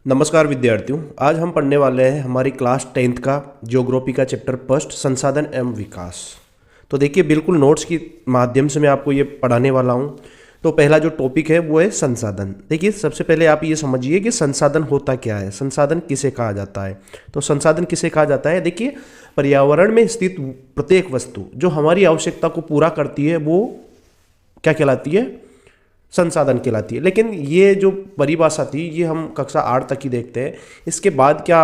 नमस्कार विद्यार्थियों, आज हम पढ़ने वाले हैं हमारी क्लास 10th का ज्योग्राफी का चैप्टर फर्स्ट संसाधन एवं विकास। तो देखिए बिल्कुल नोट्स के माध्यम से मैं आपको ये पढ़ाने वाला हूँ। तो पहला जो टॉपिक है वो है संसाधन। देखिए सबसे पहले आप ये समझिए कि संसाधन होता क्या है, संसाधन किसे कहा जाता है। तो संसाधन किसे कहा जाता है, देखिए पर्यावरण में स्थित प्रत्येक वस्तु जो हमारी आवश्यकता को पूरा करती है वो क्या कहलाती है, संसाधन कहलाती है। लेकिन ये जो परिभाषा थी ये हम कक्षा 8 तक ही देखते हैं। इसके बाद क्या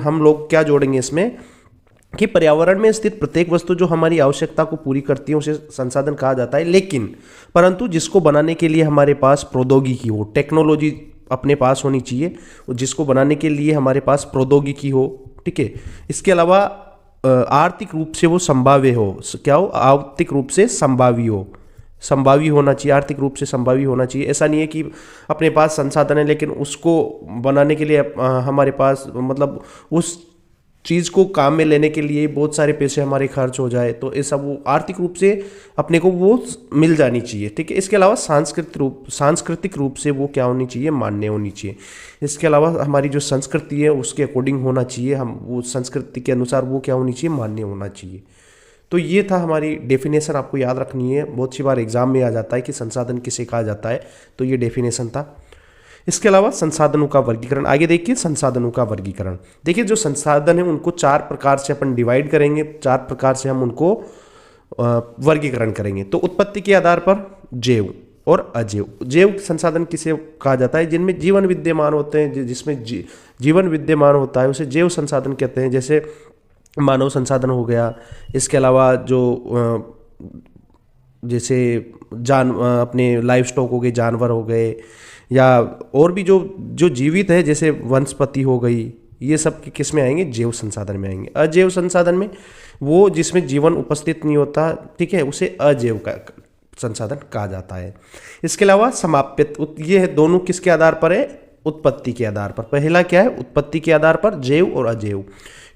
हम लोग क्या जोड़ेंगे इसमें कि पर्यावरण में स्थित प्रत्येक वस्तु जो हमारी आवश्यकता को पूरी करती है उसे संसाधन कहा जाता है। लेकिन परंतु जिसको बनाने के लिए हमारे पास प्रौद्योगिकी हो, टेक्नोलॉजी अपने पास होनी चाहिए, जिसको बनाने के लिए हमारे पास प्रौद्योगिकी हो, ठीक है। इसके अलावा आर्थिक रूप से वो संभाव्य हो, क्या हो, आर्थिक रूप से संभावी हो, संभावी होना चाहिए, आर्थिक रूप से संभावी होना चाहिए। ऐसा नहीं है कि अपने पास संसाधन है लेकिन उसको बनाने के लिए हमारे पास मतलब उस चीज़ को काम में लेने के लिए बहुत सारे पैसे हमारे खर्च हो जाए, तो ऐसा वो आर्थिक रूप से अपने को वो मिल जानी चाहिए, ठीक है। इसके अलावा सांस्कृतिक रूप से वो क्या होनी चाहिए, मान्य होनी चाहिए। इसके अलावा हमारी जो संस्कृति है उसके अकॉर्डिंग होना चाहिए, हम वो संस्कृति के अनुसार वो क्या होनी चाहिए, मान्य होना चाहिए। तो ये था हमारी डेफिनेशन, आपको याद रखनी है। बहुत सी बार एग्जाम में आ जाता है कि संसाधन किसे कहा जाता है, तो ये डेफिनेशन था। इसके अलावा संसाधनों का वर्गीकरण, आगे देखिए संसाधनों का वर्गीकरण। देखिए जो संसाधन है उनको 4 प्रकार से अपन डिवाइड करेंगे, 4 प्रकार से हम उनको वर्गीकरण करेंगे। तो उत्पत्ति के आधार पर जैव और अजैव। जैव संसाधन किसे कहा जाता है, जिनमें जीवन विद्यमान होते हैं, जिसमें जीवन विद्यमान होता है उसे जैव संसाधन कहते हैं। जैसे मानव संसाधन हो गया, इसके अलावा जो जैसे अपने लाइफ स्टॉक हो गए, जानवर हो गए, या और भी जो जीवित है जैसे वनस्पति हो गई, ये सब किस में आएंगे, जैव संसाधन में आएंगे। अजैव संसाधन में वो जिसमें जीवन उपस्थित नहीं होता, ठीक है, उसे अजैव का संसाधन कहा जाता है। इसके अलावा समाप्यत, ये दोनों किसके आधार पर है, उत्पत्ति के आधार पर। पहला क्या है, उत्पत्ति के आधार पर जैव और अजैव,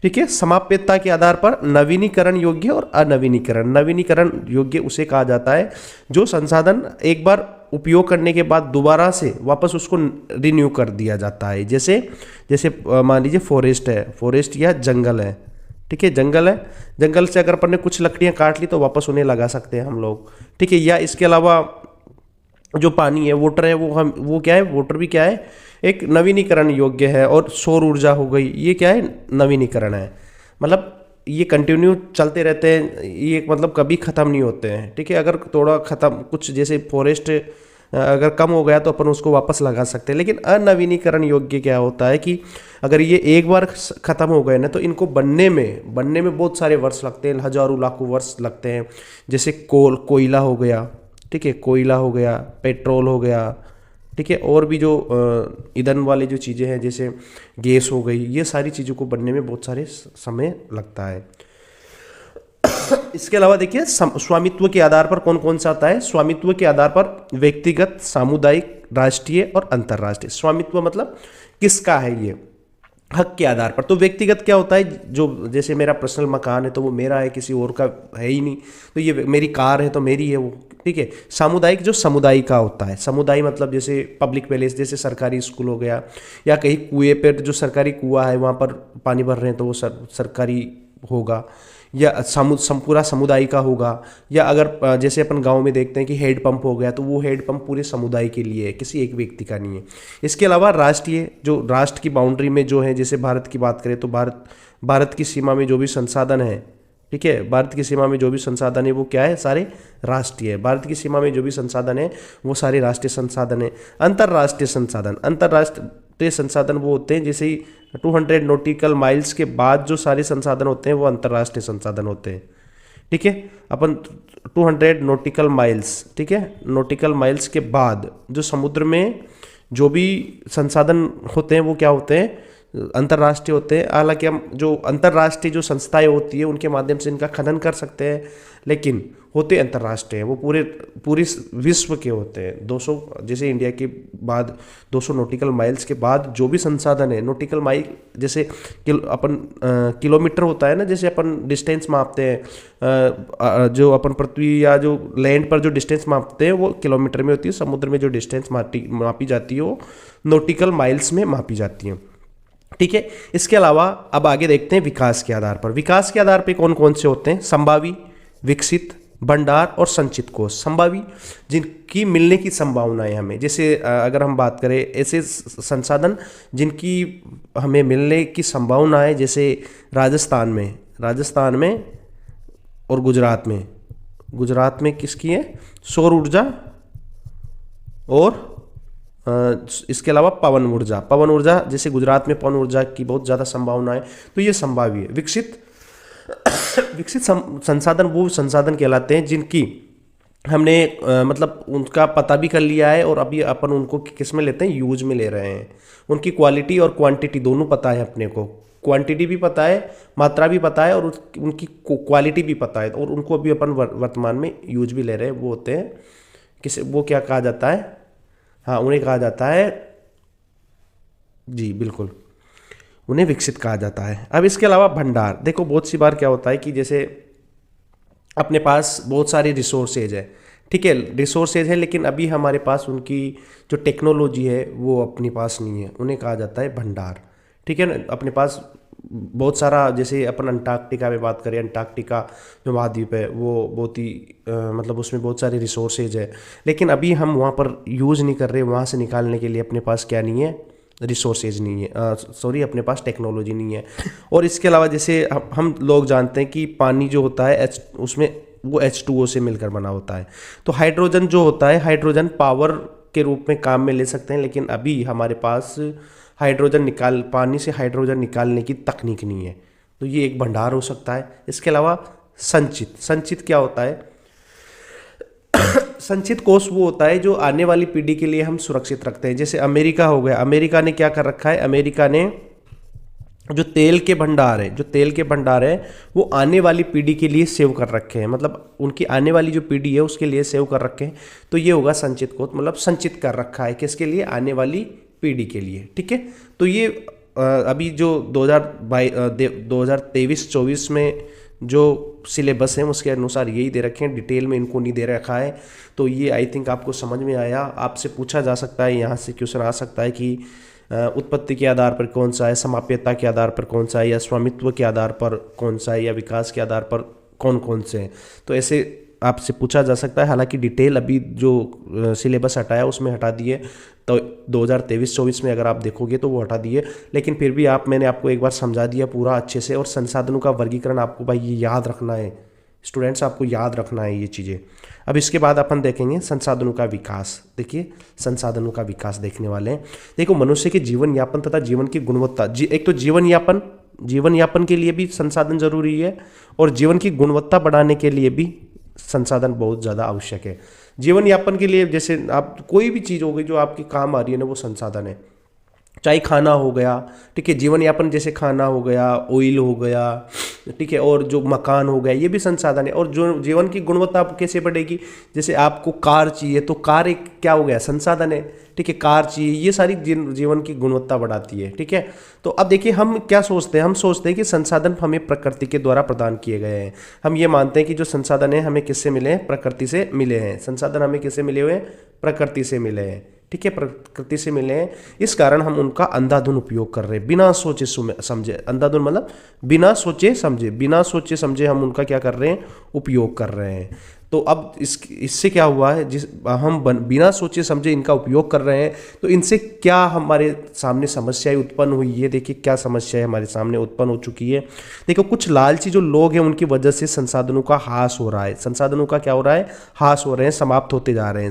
ठीक है। समाप्यता के आधार पर नवीनीकरण योग्य और अनवीनीकरण। नवीनीकरण योग्य उसे कहा जाता है जो संसाधन एक बार उपयोग करने के बाद दोबारा से वापस उसको रिन्यू कर दिया जाता है। जैसे मान लीजिए फॉरेस्ट है, फॉरेस्ट या जंगल है, ठीक है, जंगल है, जंगल से अगर अपन ने कुछ लकड़ियां काट ली तो वापस उन्हें लगा सकते हैं हम लोग, ठीक है। या इसके अलावा जो पानी है, वाटर है, वो क्या है, वाटर भी क्या है, एक नवीनीकरण योग्य है। और सौर ऊर्जा हो गई, ये क्या है, नवीनीकरण है। मतलब ये कंटिन्यू चलते रहते हैं, ये मतलब कभी ख़त्म नहीं होते हैं, ठीक है। अगर थोड़ा ख़त्म कुछ जैसे फॉरेस्ट अगर कम हो गया तो अपन उसको वापस लगा सकते हैं। लेकिन अनवीनीकरण योग्य क्या होता है कि अगर ये एक बार ख़त्म हो गए ना तो इनको बनने में बहुत सारे वर्ष लगते हैं, हजारों लाखों वर्ष लगते हैं। जैसे कोयला हो गया, ठीक है, कोयला हो गया, पेट्रोल हो गया, ठीक है, और भी जो ईंधन वाली जो चीज़ें हैं जैसे गैस हो गई, ये सारी चीज़ों को बनने में बहुत सारे समय लगता है। इसके अलावा देखिए स्वामित्व के आधार पर कौन कौन सा आता है। स्वामित्व के आधार पर व्यक्तिगत, सामुदायिक, राष्ट्रीय और अंतर्राष्ट्रीय। स्वामित्व मतलब किसका है, ये हक के आधार पर। तो व्यक्तिगत क्या होता है, जो जैसे मेरा पर्सनल मकान है तो वो मेरा है, किसी और का है ही नहीं, तो ये मेरी कार है तो मेरी है वो, ठीक है। सामुदायिक जो समुदाय का होता है, समुदाय मतलब जैसे पब्लिक प्लेस, जैसे सरकारी स्कूल हो गया, या कहीं कुएं पर जो सरकारी कुआं है वहाँ पर पानी भर रहे हैं तो वो सरकारी होगा, या पूरा समुदाय का होगा। या अगर जैसे अपन गांव में देखते हैं कि हेड पंप हो गया तो वो हेड पंप पूरे समुदाय के लिए है, किसी एक व्यक्ति का नहीं है। इसके अलावा राष्ट्रीय, जो राष्ट्र की बाउंड्री में जो है, जैसे भारत की बात करें तो भारत की सीमा में जो भी संसाधन है, ठीक है, भारत की सीमा में जो भी संसाधन है वो क्या है, सारे राष्ट्रीय है। भारत की सीमा में जो भी संसाधन है वो सारे राष्ट्रीय संसाधन है। अंतर्राष्ट्रीय संसाधन, अंतर्राष्ट्रीय संसाधन वो होते हैं जैसे 200 नॉटिकल माइल्स के बाद जो सारे संसाधन होते हैं वो अंतर्राष्ट्रीय संसाधन होते हैं, ठीक है। अपन 200 नॉटिकल माइल्स, ठीक है, नॉटिकल माइल्स के बाद जो समुद्र में जो भी संसाधन होते हैं वो क्या होते हैं, अंतर्राष्ट्रीय होते हैं। हालांकि हम जो अंतर्राष्ट्रीय जो संस्थाएं होती है उनके माध्यम से इनका खनन कर सकते हैं, लेकिन होते अंतर्राष्ट्रीय हैं, वो पूरे विश्व के होते हैं। 200 जैसे इंडिया के बाद 200 नॉटिकल माइल्स के बाद जो भी संसाधन है, नॉटिकल माइल जैसे अपन किलोमीटर होता है ना, जैसे अपन डिस्टेंस मापते हैं, जो अपन पृथ्वी या जो लैंड पर जो डिस्टेंस मापते हैं वो किलोमीटर में होती है, समुद्र में जो डिस्टेंस मापी जाती है वो नॉटिकल माइल्स में मापी जाती है। ठीक है। इसके अलावा अब आगे देखते हैं विकास के आधार पर। विकास के आधार पर कौन कौन से होते हैं? संभावी, विकसित, भंडार और संचित कोष। संभावी जिनकी मिलने की संभावनाएं हमें, जैसे अगर हम बात करें ऐसे संसाधन जिनकी हमें मिलने की संभावना है, जैसे राजस्थान में और गुजरात में किसकी है? सौर ऊर्जा और इसके अलावा पवन ऊर्जा जैसे गुजरात में पवन ऊर्जा की बहुत ज़्यादा संभावना है, तो ये संभावी है। विकसित संसाधन वो संसाधन कहलाते हैं जिनकी हमने मतलब उनका पता भी कर लिया है और अभी अपन उनको किस में लेते हैं? यूज में ले रहे हैं। उनकी क्वालिटी और क्वांटिटी दोनों पता है अपने को, क्वांटिटी भी पता है, मात्रा भी पता है और उनकी क्वालिटी भी पता है, और उनको अभी अपन वर्तमान में यूज भी ले रहे हैं। वो होते हैं वो क्या कहा जाता है? हाँ, उन्हें कहा जाता है, जी बिल्कुल, उन्हें विकसित कहा जाता है। अब इसके अलावा भंडार, देखो बहुत सी बार क्या होता है कि जैसे अपने पास बहुत सारे रिसोर्सेज है, ठीक है, रिसोर्सेज है, लेकिन अभी हमारे पास उनकी जो टेक्नोलॉजी है वो अपने पास नहीं है, उन्हें कहा जाता है भंडार। ठीक है ना, अपने पास बहुत सारा, जैसे अपन अंटार्कटिका में बात करें, अंटार्कटिका जो महाद्वीप है वो बहुत ही मतलब उसमें बहुत सारे रिसोर्सेज है, लेकिन अभी हम वहाँ पर यूज़ नहीं कर रहे, वहाँ से निकालने के लिए अपने पास क्या नहीं है? रिसोर्सेज नहीं है, सॉरी, अपने पास टेक्नोलॉजी नहीं है। और इसके अलावा जैसे हम लोग जानते हैं कि पानी जो होता है उसमें वो H2O से मिलकर बना होता है, तो हाइड्रोजन जो होता है, हाइड्रोजन पावर के रूप में काम में ले सकते हैं, लेकिन अभी हमारे पास पानी से हाइड्रोजन निकालने की तकनीक नहीं है, तो ये एक भंडार हो सकता है। इसके अलावा संचित क्या होता है? संचित कोष वो होता है जो आने वाली पीढ़ी के लिए हम सुरक्षित रखते हैं। जैसे अमेरिका हो गया, अमेरिका ने क्या कर रखा है? अमेरिका ने जो तेल के भंडार है वो आने वाली पीढ़ी के लिए सेव कर रखे हैं, मतलब उनकी आने वाली जो पीढ़ी है उसके लिए सेव कर रखे हैं, तो ये होगा संचित कोष, मतलब संचित कर रखा है किसके लिए? आने वाली पीढ़ी के लिए। ठीक है, तो ये अभी जो 2023-24 में जो सिलेबस है उसके अनुसार यही दे रखे हैं, डिटेल में इनको नहीं दे रखा है। तो ये आई थिंक आपको समझ में आया। आपसे पूछा जा सकता है, यहाँ से क्वेश्चन आ सकता है कि उत्पत्ति के आधार पर कौन सा है, समाप्यता के आधार पर कौन सा है, या स्वामित्व के आधार पर कौन सा है, या विकास के आधार पर कौन कौन से हैं, तो ऐसे आपसे पूछा जा सकता है। हालांकि डिटेल अभी जो सिलेबस हटाया उसमें हटा दिए, तो 2023-24 में अगर आप देखोगे तो वो हटा दिए, लेकिन फिर भी मैंने आपको एक बार समझा दिया पूरा अच्छे से। और संसाधनों का वर्गीकरण आपको भाई ये याद रखना है, स्टूडेंट्स, आपको याद रखना है ये चीज़ें। अब इसके बाद अपन देखेंगे संसाधनों का विकास। देखिए, संसाधनों का विकास देखने वाले हैं। देखो, मनुष्य के जीवन यापन तथा जीवन की गुणवत्ता, एक तो जीवन यापन के लिए भी संसाधन जरूरी है, और जीवन की गुणवत्ता बढ़ाने के लिए भी संसाधन बहुत ज़्यादा आवश्यक है। जीवन यापन के लिए जैसे आप कोई भी चीज़ हो गई जो आपके काम आ रही है ना, वो संसाधन है। चाहे खाना हो गया, ठीक है, जीवन यापन जैसे खाना हो गया, ऑयल हो गया, ठीक है, और जो मकान हो गया, ये भी संसाधन है। और जो जीवन की गुणवत्ता आप कैसे बढ़ेगी? जैसे आपको कार चाहिए, तो कार एक क्या हो गया? संसाधन है, ठीक है, कार चाहिए, ये सारी जीवन की गुणवत्ता बढ़ाती है। ठीक है, तो अब देखिए हम क्या सोचते हैं? हम सोचते हैं कि संसाधन हमें प्रकृति के द्वारा प्रदान किए गए हैं। हम ये मानते हैं कि जो संसाधन है हमें किससे मिले हैं? प्रकृति से मिले हैं। संसाधन हमें किससे मिले हुए हैं? प्रकृति से मिले हैं, ठीक है, प्रकृति से मिले हैं। इस कारण हम उनका अंधाधुन उपयोग कर रहे हैं, बिना सोचे समझे। अंधाधुन मतलब बिना सोचे समझे हम उनका क्या कर रहे हैं? उपयोग कर रहे हैं। तो अब इससे क्या हुआ है? हम बिना सोचे समझे इनका उपयोग कर रहे हैं, तो इनसे क्या हमारे सामने समस्याएं उत्पन्न हुई है? देखिए क्या समस्या है हमारे सामने उत्पन्न हो चुकी है। देखो, कुछ लालची जो लोग हैं उनकी वजह से संसाधनों का ह्रास हो रहा है। संसाधनों का क्या हो रहा है? ह्रास हो रहे हैं, समाप्त होते जा रहे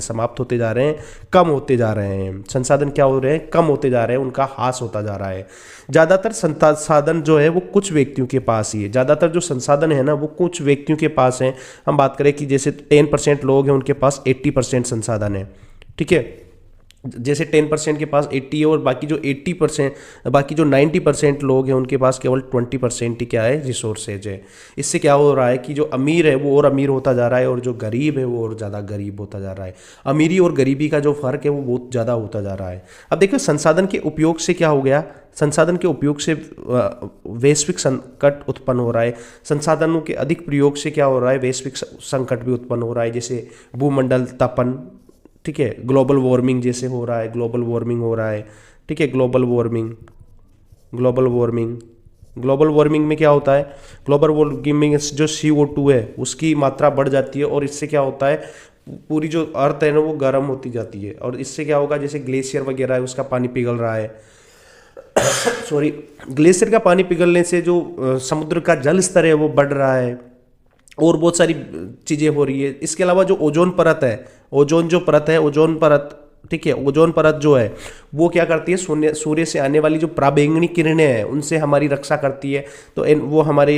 हैं, कम होते जा रहे हैं। संसाधन क्या हो रहे हैं? कम होते जा रहे हैं, उनका ह्रास होता जा रहा है। ज़्यादातर संसाधन जो है वो कुछ व्यक्तियों के पास ही है। ज़्यादातर जो संसाधन है ना वो कुछ व्यक्तियों के पास हैं। हम बात करें कि जैसे 10% लोग हैं, उनके पास 80% संसाधन है, ठीक है। जैसे 10% के पास 80 है, और बाकी जो 90% लोग हैं उनके पास केवल 20% ही क्या है? रिसोर्सेज है। इससे क्या हो रहा है कि जो अमीर है वो और अमीर होता जा रहा है, और जो गरीब है वो और ज़्यादा गरीब होता जा रहा है। अमीरी और गरीबी का जो फर्क है वो बहुत ज़्यादा होता जा रहा है। अब देखिए, संसाधन के उपयोग से क्या हो गया? संसाधन के उपयोग से वैश्विक संकट उत्पन्न हो रहा है। संसाधनों के अधिक प्रयोग से क्या हो रहा है? वैश्विक संकट भी उत्पन्न हो रहा है, जैसे भूमंडल तपन, ठीक है, ग्लोबल वार्मिंग जैसे हो रहा है, ठीक है, global warming global warming. Global warming में क्या होता है, ग्लोबल वार्मिंग में जो CO2 है उसकी मात्रा बढ़ जाती है और इससे क्या होता है, पूरी जो अर्थ है ना वो गर्म होती जाती है। और इससे क्या होगा, जैसे ग्लेशियर वगैरह है उसका पानी पिघल रहा है सॉरी, ग्लेशियर का पानी पिघलने से जो समुद्र का जल स्तर है वो बढ़ रहा है और बहुत सारी चीज़ें हो रही है। इसके अलावा जो ओजोन परत है, ओजोन जो परत है, ओजोन परत, ठीक है, ओजोन परत जो है वो क्या करती है, सूर्य से आने वाली जो पराबैंगनी किरणें हैं उनसे हमारी रक्षा करती है। तो वो हमारे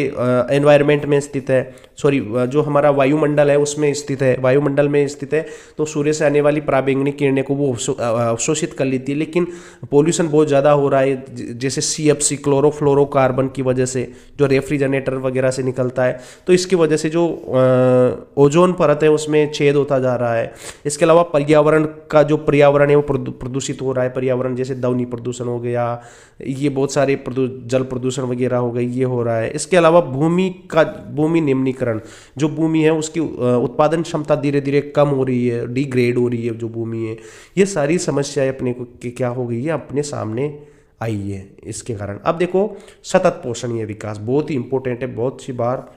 एनवायरनमेंट में स्थित है, सॉरी जो हमारा वायुमंडल है उसमें स्थित है, वायुमंडल में स्थित है। तो सूर्य से आने वाली पराबैंगनी किरणें को वो अवशोषित कर लेती है। लेकिन पोल्यूशन बहुत ज़्यादा हो रहा है, जैसे CFC क्लोरोफ्लोरोकार्बन की वजह से, जो रेफ्रिजरेटर वगैरह से निकलता है, तो इसकी वजह से जो ओजोन परत है उसमें छेद होता जा रहा है। इसके अलावा पर्यावरण का जो पर्यावरण है वो प्रदूषित हो रहा है। पर्यावरण जैसे ध्वनि प्रदूषण हो गया, ये बहुत सारे जल प्रदूषण वगैरह हो गए, ये हो रहा है। इसके अलावा भूमि निम्नीकरण, जो भूमि है उसकी उत्पादन क्षमता धीरे धीरे कम हो रही है, डिग्रेड हो रही है जो भूमि है। ये सारी समस्याएं अपने को क्या हो गई है, अपने सामने आई है इसके कारण। अब देखो सतत पोषणीय विकास बहुत ही इंपॉर्टेंट है, बहुत सी बार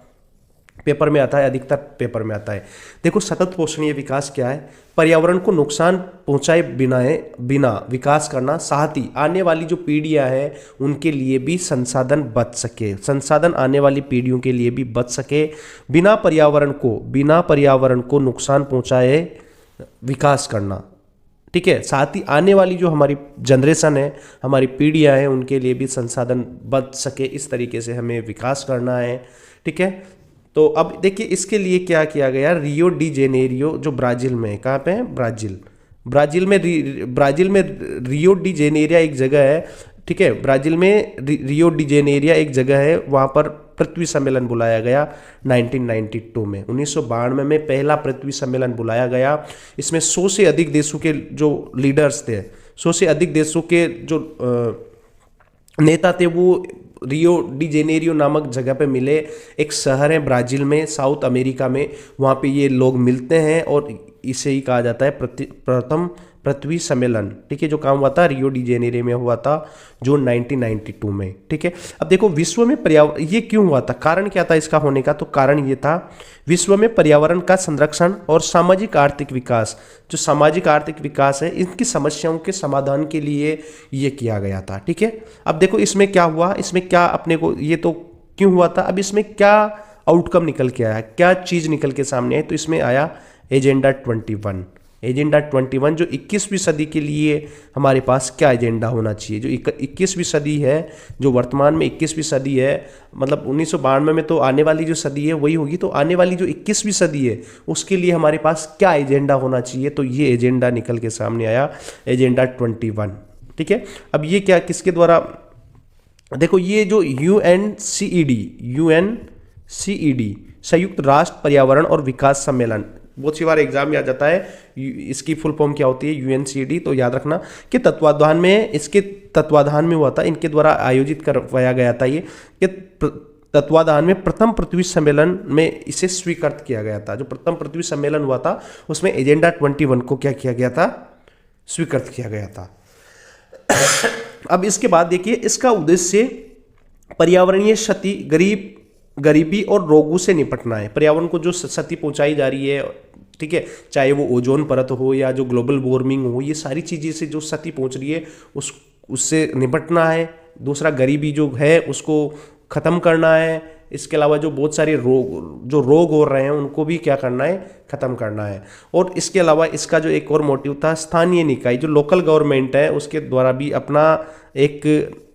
पेपर में आता है, अधिकतर पेपर में आता है। देखो सतत पोषणीय विकास क्या है, पर्यावरण को नुकसान पहुंचाए बिना विकास करना, साथ ही आने वाली जो पीढ़ियां हैं उनके लिए भी संसाधन बच सके, संसाधन आने वाली पीढ़ियों के लिए भी बच सके, बिना पर्यावरण को नुकसान पहुंचाए विकास करना, ठीक है। साथ ही आने वाली जो हमारी जनरेशन है, हमारी पीढ़ियां हैं, उनके लिए भी संसाधन बच सके, इस तरीके से हमें विकास करना है, ठीक है। तो अब देखिए इसके लिए क्या किया गया, रियो डी जेनेरियो जो ब्राज़ील में है, कहाँ पे है, ब्राज़ील में रियो डी जेनेरिया एक जगह है, ठीक है। ब्राज़ील में रियो डी जेनेरिया एक जगह है, वहाँ पर पृथ्वी सम्मेलन बुलाया गया 1992 में, 1992 में पहला पृथ्वी सम्मेलन बुलाया गया। इसमें 100 से अधिक देशों के जो लीडर्स थे, 100 से अधिक देशों के जो नेता थे, वो रियो डी जेनेरियो नामक जगह पे मिले। एक शहर है ब्राज़ील में, साउथ अमेरिका में, वहाँ पे ये लोग मिलते हैं और इसे ही कहा जाता है प्रथम पृथ्वी सम्मेलन, ठीक है, जो काम हुआ था रियो डी जेनेरियो में हुआ था जून 1992 में, ठीक है। अब देखो विश्व में पर्यावरण, ये क्यों हुआ था, कारण क्या था इसका होने का, तो कारण ये था विश्व में पर्यावरण का संरक्षण और सामाजिक आर्थिक विकास, जो सामाजिक आर्थिक विकास है इनकी समस्याओं के समाधान के लिए ये किया गया था, ठीक है। अब देखो इसमें क्या हुआ, इसमें क्या अपने को, ये तो क्यों हुआ था, अब इसमें क्या आउटकम निकल के आया, क्या चीज़ निकल के सामने आई, तो इसमें आया एजेंडा 21। एजेंडा 21 जो 21वीं सदी के लिए हमारे पास क्या एजेंडा होना चाहिए, जो 21वीं सदी है, जो वर्तमान में 21वीं सदी है, मतलब 1992 में तो आने वाली जो सदी है वही होगी, तो आने वाली जो 21वीं सदी है उसके लिए हमारे पास क्या एजेंडा होना चाहिए, तो ये एजेंडा निकल के सामने आया, एजेंडा 21, ठीक है। अब ये क्या, किसके द्वारा, देखो ये जो UNCED संयुक्त राष्ट्र पर्यावरण और विकास सम्मेलन, बहुत सी बार एग्जाम में आ जाता है, इसकी फुल फॉर्म क्या होती है, UNCED, तो याद रखना कि इसके तत्वाधान में हुआ था, इनके द्वारा आयोजित करवाया गया था ये, कि तत्वाधान में प्रथम पृथ्वी सम्मेलन में इसे स्वीकृत किया गया था। जो प्रथम पृथ्वी सम्मेलन हुआ था उसमें एजेंडा 21 को क्या किया गया था, स्वीकृत किया गया था। अब इसके बाद देखिए इसका उद्देश्य पर्यावरणीय क्षति, गरीबी और रोगों से निपटना है। पर्यावरण को जो क्षति पहुंचाई जा रही है, ठीक है, चाहे वो ओजोन परत हो या जो ग्लोबल वार्मिंग हो, ये सारी चीज़ें से जो क्षति पहुंच रही है उससे निपटना है। दूसरा गरीबी जो है उसको ख़त्म करना है। इसके अलावा जो बहुत सारे रोग हो रहे हैं उनको भी क्या करना है, ख़त्म करना है। और इसके अलावा इसका जो एक और मोटिव था, स्थानीय निकाय जो लोकल गवर्नमेंट है उसके द्वारा भी अपना एक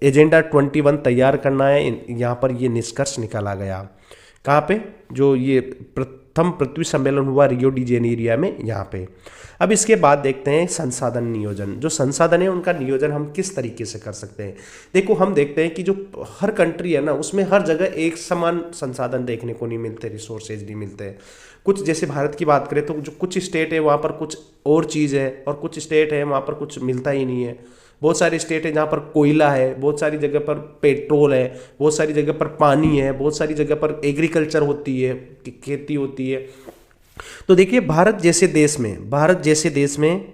एजेंडा 21 तैयार करना है। यहाँ पर ये निष्कर्ष निकाला गया, कहाँ पे, जो ये प्रथम पृथ्वी सम्मेलन हुआ रियो डी जेनेरिया में, यहाँ पे। अब इसके बाद देखते हैं संसाधन नियोजन। जो संसाधन है उनका नियोजन हम किस तरीके से कर सकते हैं। देखो हम देखते हैं कि जो हर कंट्री है ना उसमें हर जगह एक समान संसाधन देखने को नहीं मिलते, रिसोर्सेज नहीं मिलते। कुछ जैसे भारत की बात करें तो जो कुछ स्टेट है वहाँ पर कुछ और चीज़ है और कुछ स्टेट है वहाँ पर कुछ मिलता ही नहीं है। बहुत सारे स्टेट है जहाँ पर कोयला है, बहुत सारी जगह पर पेट्रोल है, बहुत सारी जगह पर पानी है, बहुत सारी जगह पर एग्रीकल्चर होती है, खेती होती है। तो देखिए भारत जैसे देश में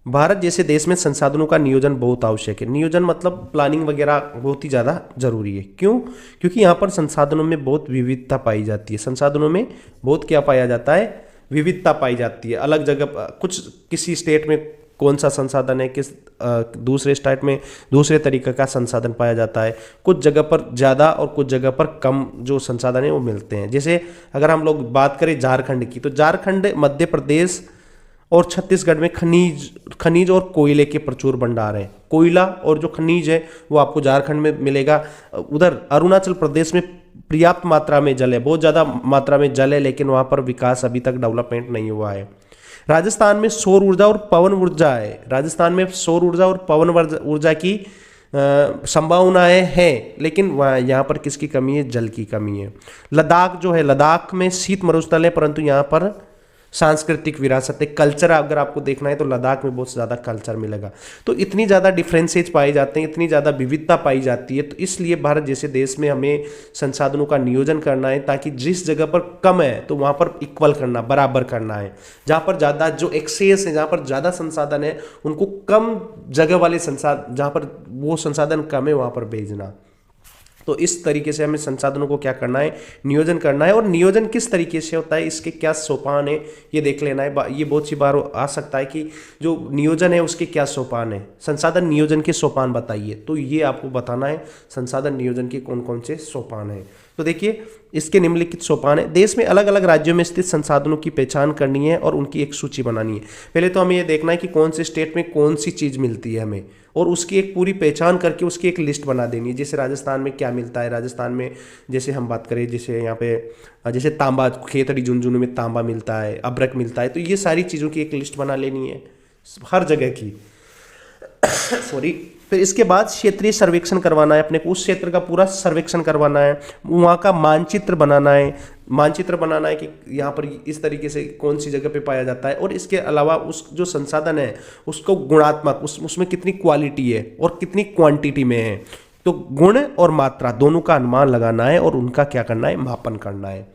भारत जैसे देश में संसाधनों का नियोजन बहुत आवश्यक है। नियोजन मतलब प्लानिंग वगैरह बहुत ही ज़्यादा जरूरी है। क्यों? क्योंकि यहाँ पर संसाधनों में बहुत विविधता पाई जाती है। संसाधनों में बहुत क्या पाया जाता है? विविधता पाई जाती है। अलग जगह कुछ किसी स्टेट में कौन सा संसाधन है, किस दूसरे स्टेट में दूसरे तरीके का संसाधन पाया जाता है। कुछ जगह पर ज़्यादा और कुछ जगह पर कम जो संसाधन है वो मिलते हैं। जैसे अगर हम लोग बात करें झारखंड की, तो झारखंड, मध्य प्रदेश और छत्तीसगढ़ में खनिज और कोयले के प्रचुर भंडार हैं। कोयला और जो खनिज है वो आपको झारखंड में मिलेगा। उधर अरुणाचल प्रदेश में पर्याप्त मात्रा में जल है, बहुत ज़्यादा मात्रा में जल है, लेकिन वहाँ पर विकास अभी तक डेवलपमेंट नहीं हुआ है। राजस्थान में सौर ऊर्जा और पवन ऊर्जा है। राजस्थान में सौर ऊर्जा और पवन ऊर्जा की संभावनाएं हैं, लेकिन वहाँ यहाँ पर किसकी कमी है? जल की कमी है। लद्दाख जो है, लद्दाख में शीत मरुस्थल है, परंतु यहाँ पर सांस्कृतिक विरासत है, कल्चर अगर आपको देखना है तो लद्दाख में बहुत ज़्यादा कल्चर मिलेगा। तो इतनी ज़्यादा डिफरेंसेज पाए जाते हैं, इतनी ज़्यादा विविधता पाई जाती है। तो इसलिए भारत जैसे देश में हमें संसाधनों का नियोजन करना है, ताकि जिस जगह पर कम है तो वहाँ पर इक्वल करना, बराबर करना है। जहाँ पर ज़्यादा जो एक्सेस है, जहाँ पर ज़्यादा संसाधन है, उनको कम जगह वाले संसाधन, जहाँ पर वो संसाधन कम है, वहाँ पर भेजना। तो इस तरीके से हमें संसाधनों को क्या करना है? नियोजन करना है। और नियोजन किस तरीके से होता है, इसके क्या सोपान है, ये देख लेना है। ये बहुत सी बार आ सकता है कि जो नियोजन है उसके क्या सोपान है, संसाधन नियोजन के सोपान बताइए। तो ये आपको बताना है संसाधन नियोजन के कौन कौन से सोपान हैं। तो देखिए, इसके निम्नलिखित सोपान है। देश में अलग अलग राज्यों में स्थित संसाधनों की पहचान करनी है और उनकी एक सूची बनानी है। पहले तो हमें ये देखना है कि कौन से स्टेट में कौन सी चीज़ मिलती है हमें, और उसकी एक पूरी पहचान करके उसकी एक लिस्ट बना देनी है। जैसे राजस्थान में क्या मिलता है, राजस्थान में जैसे हम बात करें, जैसे यहाँ पे जैसे तांबा, खेतड़ी झुंझुनू में तांबा मिलता है, अभ्रक मिलता है। तो ये सारी चीज़ों की एक लिस्ट बना लेनी है हर जगह की। सॉरी। फिर इसके बाद क्षेत्रीय सर्वेक्षण करवाना है अपने को, उस क्षेत्र का पूरा सर्वेक्षण करवाना है, वहाँ का मानचित्र बनाना है। मानचित्र बनाना है कि यहाँ पर इस तरीके से कौन सी जगह पे पाया जाता है। और इसके अलावा उस जो संसाधन है उसको गुणात्मक, उसमें कितनी क्वालिटी है और कितनी क्वांटिटी में है। तो गुण और मात्रा दोनों का अनुमान लगाना है और उनका क्या करना है? मापन करना है।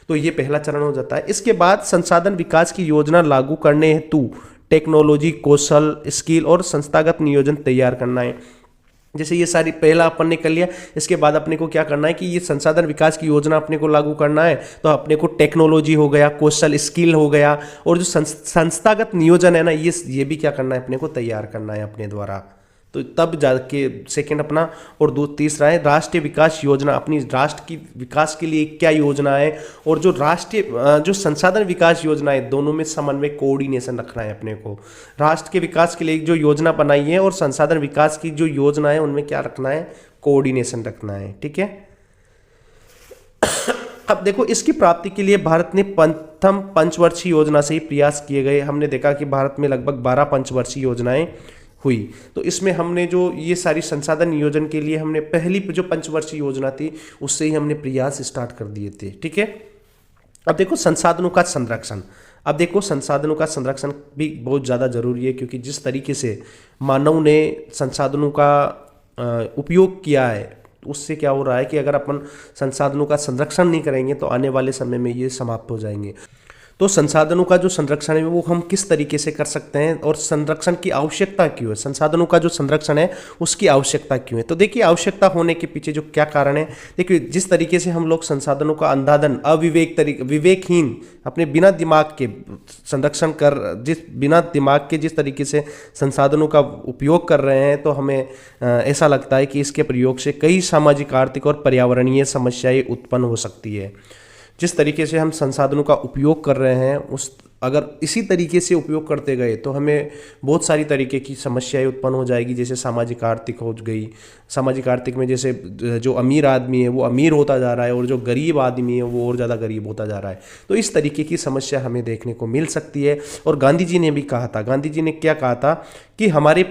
तो ये पहला चरण हो जाता है। इसके बाद संसाधन विकास की योजना लागू करने हेतु टेक्नोलॉजी, कौशल, स्किल और संस्थागत नियोजन तैयार करना है। जैसे ये सारी पहला अपन ने कर लिया, इसके बाद अपने को क्या करना है कि ये संसाधन विकास की योजना अपने को लागू करना है। तो अपने को टेक्नोलॉजी हो गया, कौशल, स्किल हो गया, और जो संस्थागत नियोजन है ना, ये भी क्या करना है? अपने को तैयार करना है अपने द्वारा। तो तब जाके सेकंड अपना, और तीसरा है राष्ट्रीय विकास योजना। अपनी राष्ट्र की विकास के लिए क्या योजना है, और जो राष्ट्रीय जो संसाधन विकास योजना है, दोनों में समन्वय, कोऑर्डिनेशन रखना है अपने को। राष्ट्र के विकास के लिए जो योजना बनाई है और संसाधन विकास की जो योजना है उनमें क्या रखना है? कोऑर्डिनेशन रखना है। ठीक है। अब देखो, इसकी प्राप्ति के लिए भारत ने प्रथम पंचवर्षीय योजना से ही प्रयास किए गए। हमने देखा कि भारत में लगभग 12 पंचवर्षीय योजनाएं हुई। तो इसमें हमने जो ये सारी संसाधन नियोजन के लिए हमने पहली जो पंचवर्षीय योजना थी उससे ही हमने प्रयास स्टार्ट कर दिए थे। ठीक है। अब देखो संसाधनों का संरक्षण। अब देखो संसाधनों का संरक्षण भी बहुत ज़्यादा जरूरी है, क्योंकि जिस तरीके से मानव ने संसाधनों का उपयोग किया है उससे क्या हो रहा है कि अगर अपन संसाधनों का संरक्षण नहीं करेंगे तो आने वाले समय में ये समाप्त हो जाएंगे। तो संसाधनों का जो संरक्षण है वो हम किस तरीके से कर सकते हैं, और संरक्षण की आवश्यकता क्यों है? संसाधनों का जो संरक्षण है उसकी आवश्यकता क्यों है? तो देखिए, आवश्यकता होने के पीछे जो क्या कारण है, देखिए जिस तरीके से हम लोग संसाधनों का अंधाधन, विवेकहीन, अपने बिना दिमाग के संरक्षण कर, बिना दिमाग के जिस तरीके से संसाधनों का उपयोग कर रहे हैं, तो हमें ऐसा लगता है कि इसके प्रयोग से कई सामाजिक, आर्थिक और पर्यावरणीय समस्याएं उत्पन्न हो सकती है। जिस तरीके से हम संसाधनों का उपयोग कर रहे हैं अगर इसी तरीके से उपयोग करते गए तो हमें बहुत सारी तरीके की समस्याएं उत्पन्न हो जाएगी। जैसे सामाजिक आर्थिक हो गई, सामाजिक आर्थिक में जैसे जो अमीर आदमी है वो अमीर होता जा रहा है और जो गरीब आदमी है वो और ज़्यादा गरीब होता जा रहा है। तो इस तरीके की समस्या हमें देखने को मिल सकती है। और गांधी जी ने भी कहा था, गांधी जी ने क्या कहा था कि हमारे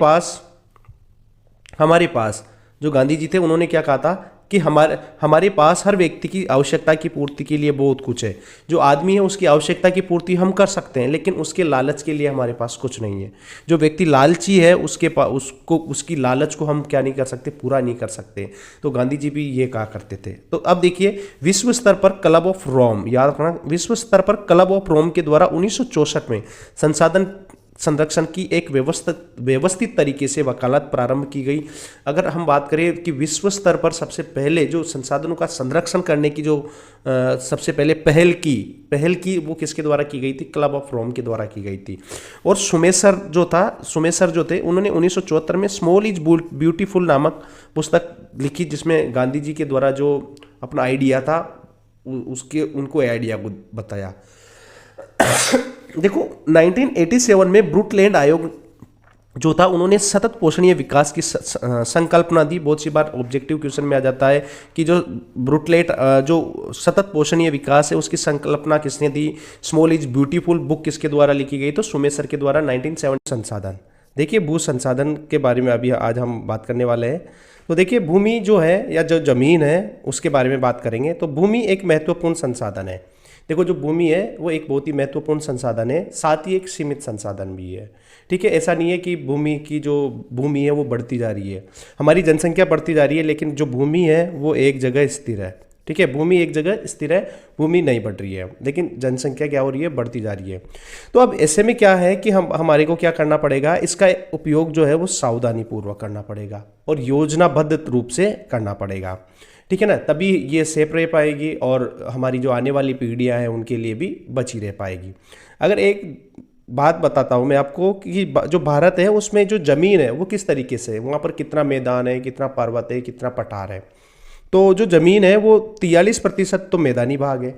पास जो गांधी जी थे उन्होंने क्या कहा था कि हमारे पास हर व्यक्ति की आवश्यकता की पूर्ति के लिए बहुत कुछ है। जो आदमी है उसकी आवश्यकता की पूर्ति हम कर सकते हैं, लेकिन उसके लालच के लिए हमारे पास कुछ नहीं है। जो व्यक्ति लालची है उसकी लालच को हम क्या नहीं कर सकते? पूरा नहीं कर सकते। तो गांधी जी भी ये कहा करते थे। तो अब देखिए, विश्व स्तर पर क्लब ऑफ रोम, याद रखना, विश्व स्तर पर क्लब ऑफ रोम के द्वारा 1964 में संसाधन संरक्षण की एक व्यवस्थित तरीके से वकालत प्रारंभ की गई। अगर हम बात करें कि विश्व स्तर पर सबसे पहले जो संसाधनों का संरक्षण करने की जो सबसे पहले पहल की वो किसके द्वारा की गई थी? क्लब ऑफ रोम के द्वारा की गई थी। और सुमेसर जो थे उन्होंने 1974 में स्मॉल इज ब्यूटीफुल नामक पुस्तक लिखी, जिसमें गांधी जी के द्वारा जो अपना आइडिया था उनको आइडिया को बताया। देखो 1987 में ब्रुकलैंड आयोग जो था उन्होंने सतत पोषणीय विकास की संकल्पना दी। बहुत सी बार ऑब्जेक्टिव क्वेश्चन में आ जाता है कि जो ब्रुकलैंड जो सतत पोषणीय विकास है उसकी संकल्पना किसने दी? स्मॉल इज ब्यूटीफुल बुक किसके द्वारा लिखी गई? तो सुमेसर के द्वारा 1970। संसाधन, देखिए भू संसाधन के बारे में अभी आज हम बात करने वाले हैं। तो देखिए भूमि जो है या जो जमीन है उसके बारे में बात करेंगे। तो भूमि एक महत्वपूर्ण संसाधन है। देखो जो भूमि है वो एक बहुत ही महत्वपूर्ण संसाधन है, साथ ही एक सीमित संसाधन भी है। ठीक है, ऐसा नहीं है कि भूमि की जो भूमि है वो बढ़ती जा रही है, हमारी जनसंख्या बढ़ती जा रही है, लेकिन जो भूमि है वो एक जगह स्थिर है। ठीक है, भूमि एक जगह स्थिर है, भूमि नहीं बढ़ रही है, लेकिन जनसंख्या क्या हो रही है? बढ़ती जा रही है। तो अब ऐसे में क्या है कि हमारे को क्या करना पड़ेगा? इसका उपयोग जो है वो सावधानी पूर्वक करना पड़ेगा और योजनाबद्ध रूप से करना पड़ेगा। ठीक है ना, तभी ये सेफ रह पाएगी और हमारी जो आने वाली पीढ़ियां हैं उनके लिए भी बची रह पाएगी। अगर एक बात बताता हूँ मैं आपको कि जो भारत है उसमें जो ज़मीन है वो किस तरीके से है, वहाँ पर कितना मैदान है, कितना पर्वत है, कितना पठार है। तो जो ज़मीन है वो 43% तो मैदानी भाग है,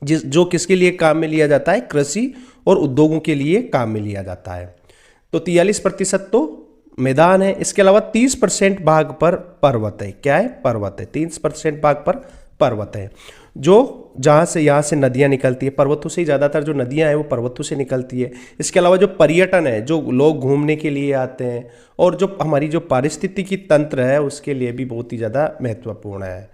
जो किसके लिए काम में लिया जाता है? कृषि और उद्योगों के लिए काम में लिया जाता है। तो 43% तो मैदान है। इसके अलावा 30% भाग पर पर्वत है। क्या है? पर्वत है। 30% भाग पर पर्वत है, जो यहाँ से नदियाँ निकलती है, पर्वतों से ही ज़्यादातर जो नदियाँ हैं वो पर्वतों से निकलती है। इसके अलावा जो पर्यटन है, जो लोग घूमने के लिए आते हैं, और जो हमारी जो पारिस्थितिकी तंत्र है उसके लिए भी बहुत ही ज़्यादा महत्वपूर्ण है।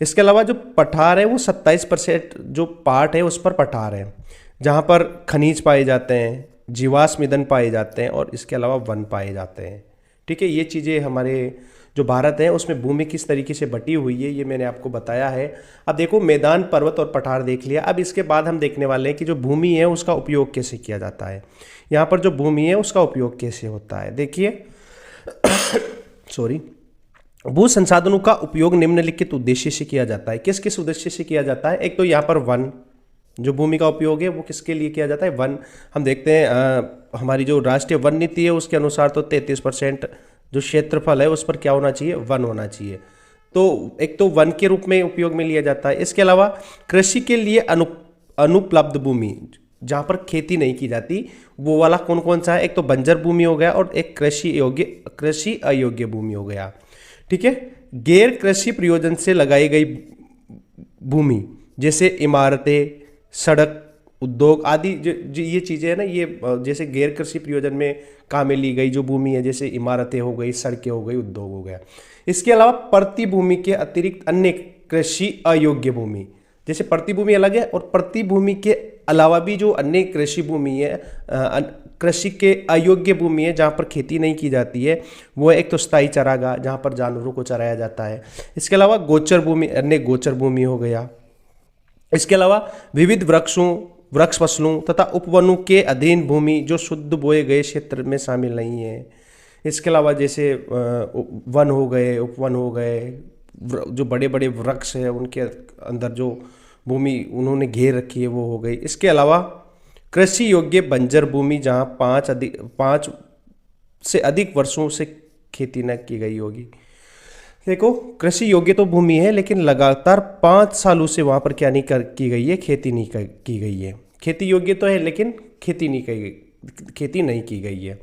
इसके अलावा जो पठार है वो 27% जो पार्ट है उस पर पठार है, जहाँ पर खनिज पाए जाते हैं, जीवाश्म ईंधन पाए जाते हैं और इसके अलावा वन पाए जाते हैं। ठीक है, ये चीज़ें हमारे जो भारत है उसमें भूमि किस तरीके से बटी हुई है ये मैंने आपको बताया है। अब देखो मैदान, पर्वत और पठार देख लिया। अब इसके बाद हम देखने वाले हैं कि जो भूमि है उसका उपयोग कैसे किया जाता है। यहाँ पर जो भूमि है उसका उपयोग कैसे होता है, देखिए भू संसाधनों का उपयोग निम्नलिखित उद्देश्य से किया जाता है। किस किस उद्देश्य से किया जाता है? एक तो यहाँ पर वन, जो भूमि का उपयोग है वो किसके लिए किया जाता है? वन। हम देखते हैं हमारी जो राष्ट्रीय वन नीति है उसके अनुसार तो 33% जो क्षेत्रफल है उस पर क्या होना चाहिए? वन होना चाहिए। तो एक तो वन के रूप में उपयोग में लिया जाता है। इसके अलावा कृषि के लिए अनुपलब्ध भूमि, जहाँ पर खेती नहीं की जाती, वो वाला कौन कौन सा है? एक तो बंजर भूमि हो गया और एक कृषि अयोग्य भूमि हो गया। ठीक है, गैर कृषि प्रयोजन से लगाई गई भूमि जैसे इमारतें, सड़क, उद्योग आदि ये चीज़ें हैं ना, ये जैसे गैर कृषि प्रयोजन में काम में ली गई जो भूमि है, जैसे इमारतें हो गई, सड़कें हो गई, उद्योग हो गया। इसके अलावा प्रतिभूमि के अतिरिक्त अन्य कृषि अयोग्य भूमि, जैसे प्रतिभूमि अलग है और प्रतिभूमि के अलावा भी जो अन्य कृषि भूमि है, कृषि के अयोग्य भूमि है जहाँ पर खेती नहीं की जाती है, वो एक तो स्थायी चरागाह जहाँ पर जानवरों को चराया जाता है। इसके अलावा गोचर भूमि, अन्य गोचर भूमि हो गया। इसके अलावा विविध वृक्ष फसलों तथा उपवनों के अधीन भूमि जो शुद्ध बोए गए क्षेत्र में शामिल नहीं है। इसके अलावा जैसे वन हो गए, उपवन हो गए, जो बड़े बड़े वृक्ष हैं उनके अंदर जो भूमि उन्होंने घेर रखी है वो हो गई। इसके अलावा कृषि योग्य बंजर भूमि जहाँ 5 से अधिक वर्षों से खेती न की गई होगी। देखो कृषि योग्य तो भूमि है लेकिन लगातार 5 सालों से वहाँ पर क्या नहीं की गई है? खेती नहीं की गई है। खेती योग्य तो है लेकिन खेती नहीं की गई है।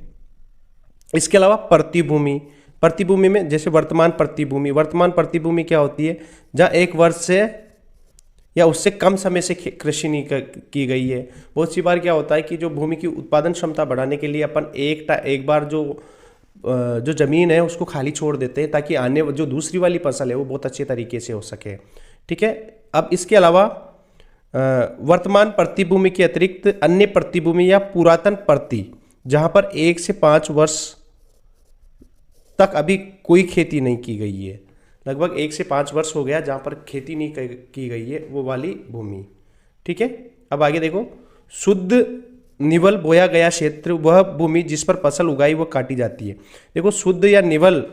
इसके अलावा प्रतिभूमि में जैसे वर्तमान प्रतिभूमि क्या होती है? जहाँ 1 वर्ष से या उससे कम समय से कृषि नहीं की गई है। बहुत सी बार क्या होता है कि जो भूमि की उत्पादन क्षमता बढ़ाने के लिए अपन एक बार जो ज़मीन है उसको खाली छोड़ देते हैं ताकि आने जो दूसरी वाली फसल है वो बहुत अच्छे तरीके से हो सके। ठीक है, अब इसके अलावा वर्तमान प्रतिभूमि के अतिरिक्त अन्य प्रतिभूमि या पुरातन प्रति जहाँ पर 1 से 5 वर्ष तक अभी कोई खेती नहीं की गई है, लगभग 1 से 5 वर्ष हो गया जहाँ पर खेती नहीं की गई है, वो वाली भूमि। ठीक है, अब आगे देखो, शुद्ध निवल बोया गया क्षेत्र वह भूमि जिस पर फसल उगाई वह काटी जाती है। देखो शुद्ध या निवल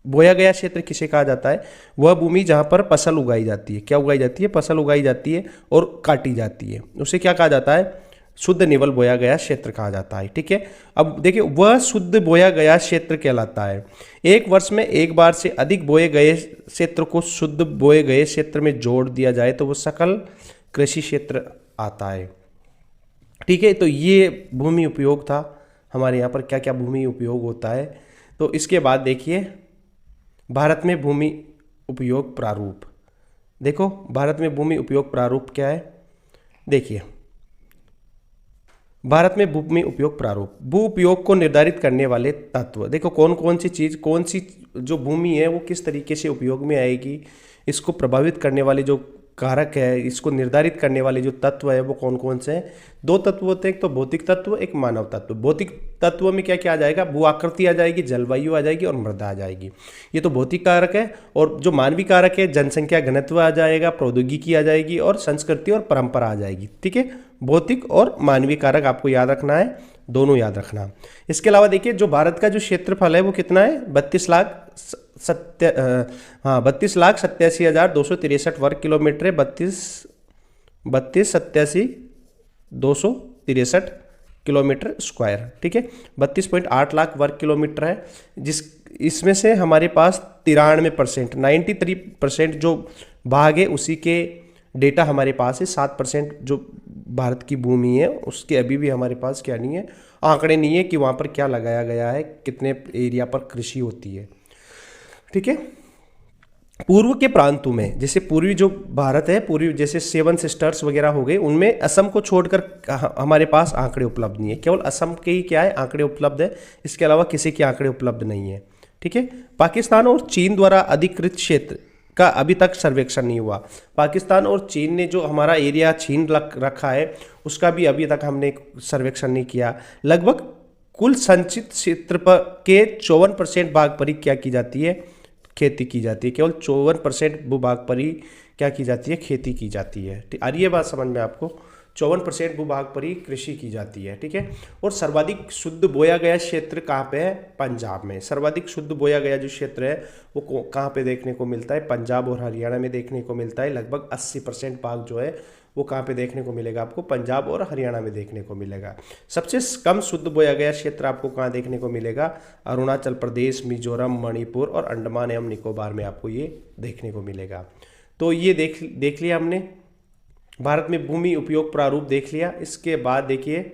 बोया गया क्षेत्र किसे कहा जाता है? वह भूमि जहाँ पर फसल उगाई जाती है। क्या उगाई जाती है? फसल उगाई जाती है और काटी जाती है, उसे क्या कहा जाता है? शुद्ध निवल बोया गया क्षेत्र कहा जाता है। ठीक है, अब देखिए वह शुद्ध बोया गया क्षेत्र कहलाता है। एक वर्ष में एक बार से अधिक बोए गए क्षेत्र को शुद्ध बोए गए क्षेत्र में जोड़ दिया जाए तो वो सकल कृषि क्षेत्र आता है। ठीक है, तो ये भूमि उपयोग था हमारे यहाँ पर, क्या क्या भूमि उपयोग होता है। तो इसके बाद देखिए भारत में भूमि उपयोग प्रारूप। देखो भारत में भूमि उपयोग प्रारूप क्या है? देखिए भारत में भूमि उपयोग प्रारूप, भू उपयोग को निर्धारित करने वाले तत्व। देखो कौन कौन सी चीज़, कौन सी जो भूमि है वो किस तरीके से उपयोग में आएगी, इसको प्रभावित करने वाले जो कारक है, इसको निर्धारित करने वाले जो तत्व है वो कौन कौन से हैं? दो तत्व होते हैं, एक तो भौतिक तत्व, एक मानव तत्व। भौतिक तत्व में क्या क्या आ जाएगा? भू आकृति आ जाएगी, जलवायु आ जाएगी और मृदा आ जाएगी, ये तो भौतिक कारक है। और जो मानवीय कारक है, जनसंख्या घनत्व आ जाएगा, प्रौद्योगिकी आ जाएगी और संस्कृति और परंपरा आ जाएगी। ठीक है, भौतिक और मानवीय कारक आपको याद रखना है, दोनों याद रखना। इसके अलावा देखिए जो भारत का जो क्षेत्रफल है वो कितना है? 32,87,263 वर्ग किलोमीटर है। 32,87,263 किलोमीटर स्क्वायर। ठीक है, 32.8 लाख वर्ग किलोमीटर है, जिस इसमें से हमारे पास 93%, 93% जो भाग है उसी के डेटा हमारे पास है। 7% जो भारत की भूमि है उसके अभी भी हमारे पास क्या नहीं है? आंकड़े नहीं है कि वहाँ पर क्या लगाया गया है, कितने एरिया पर कृषि होती है। ठीक है, पूर्व के प्रांतों में, जैसे पूर्वी जो भारत है, पूर्वी जैसे 7 सिस्टर्स वगैरह हो गए, उनमें असम को छोड़कर हमारे पास आंकड़े उपलब्ध नहीं है। केवल असम के ही क्या है? आंकड़े उपलब्ध है, इसके अलावा किसी के आंकड़े उपलब्ध नहीं है। ठीक है, पाकिस्तान और चीन द्वारा अधिकृत क्षेत्र का अभी तक सर्वेक्षण नहीं हुआ। पाकिस्तान और चीन ने जो हमारा एरिया छीन रखा है उसका भी अभी तक हमने सर्वेक्षण नहीं किया। लगभग कुल संचित क्षेत्र पर के 54% भाग पर ही क्या की जाती है? खेती की जाती है। केवल 54% भूभाग पर ही क्या की जाती है? खेती की जाती है। आ रही है बात समझ में आपको? 54% भूभाग पर ही कृषि की जाती है। ठीक है, और सर्वाधिक शुद्ध बोया गया क्षेत्र कहाँ पे है? पंजाब में। सर्वाधिक शुद्ध बोया गया जो क्षेत्र है वो कहाँ पे देखने को मिलता है? पंजाब और हरियाणा में देखने को मिलता है। लगभग 80% भाग जो है वो कहाँ पे देखने को मिलेगा आपको? पंजाब और हरियाणा में देखने को मिलेगा। सबसे कम शुद्ध बोया गया क्षेत्र आपको कहाँ देखने को मिलेगा? अरुणाचल प्रदेश, मिजोरम, मणिपुर और अंडमान एवं निकोबार में आपको ये देखने को मिलेगा। तो ये देख लिया हमने, भारत में भूमि उपयोग प्रारूप देख लिया। इसके बाद देखिए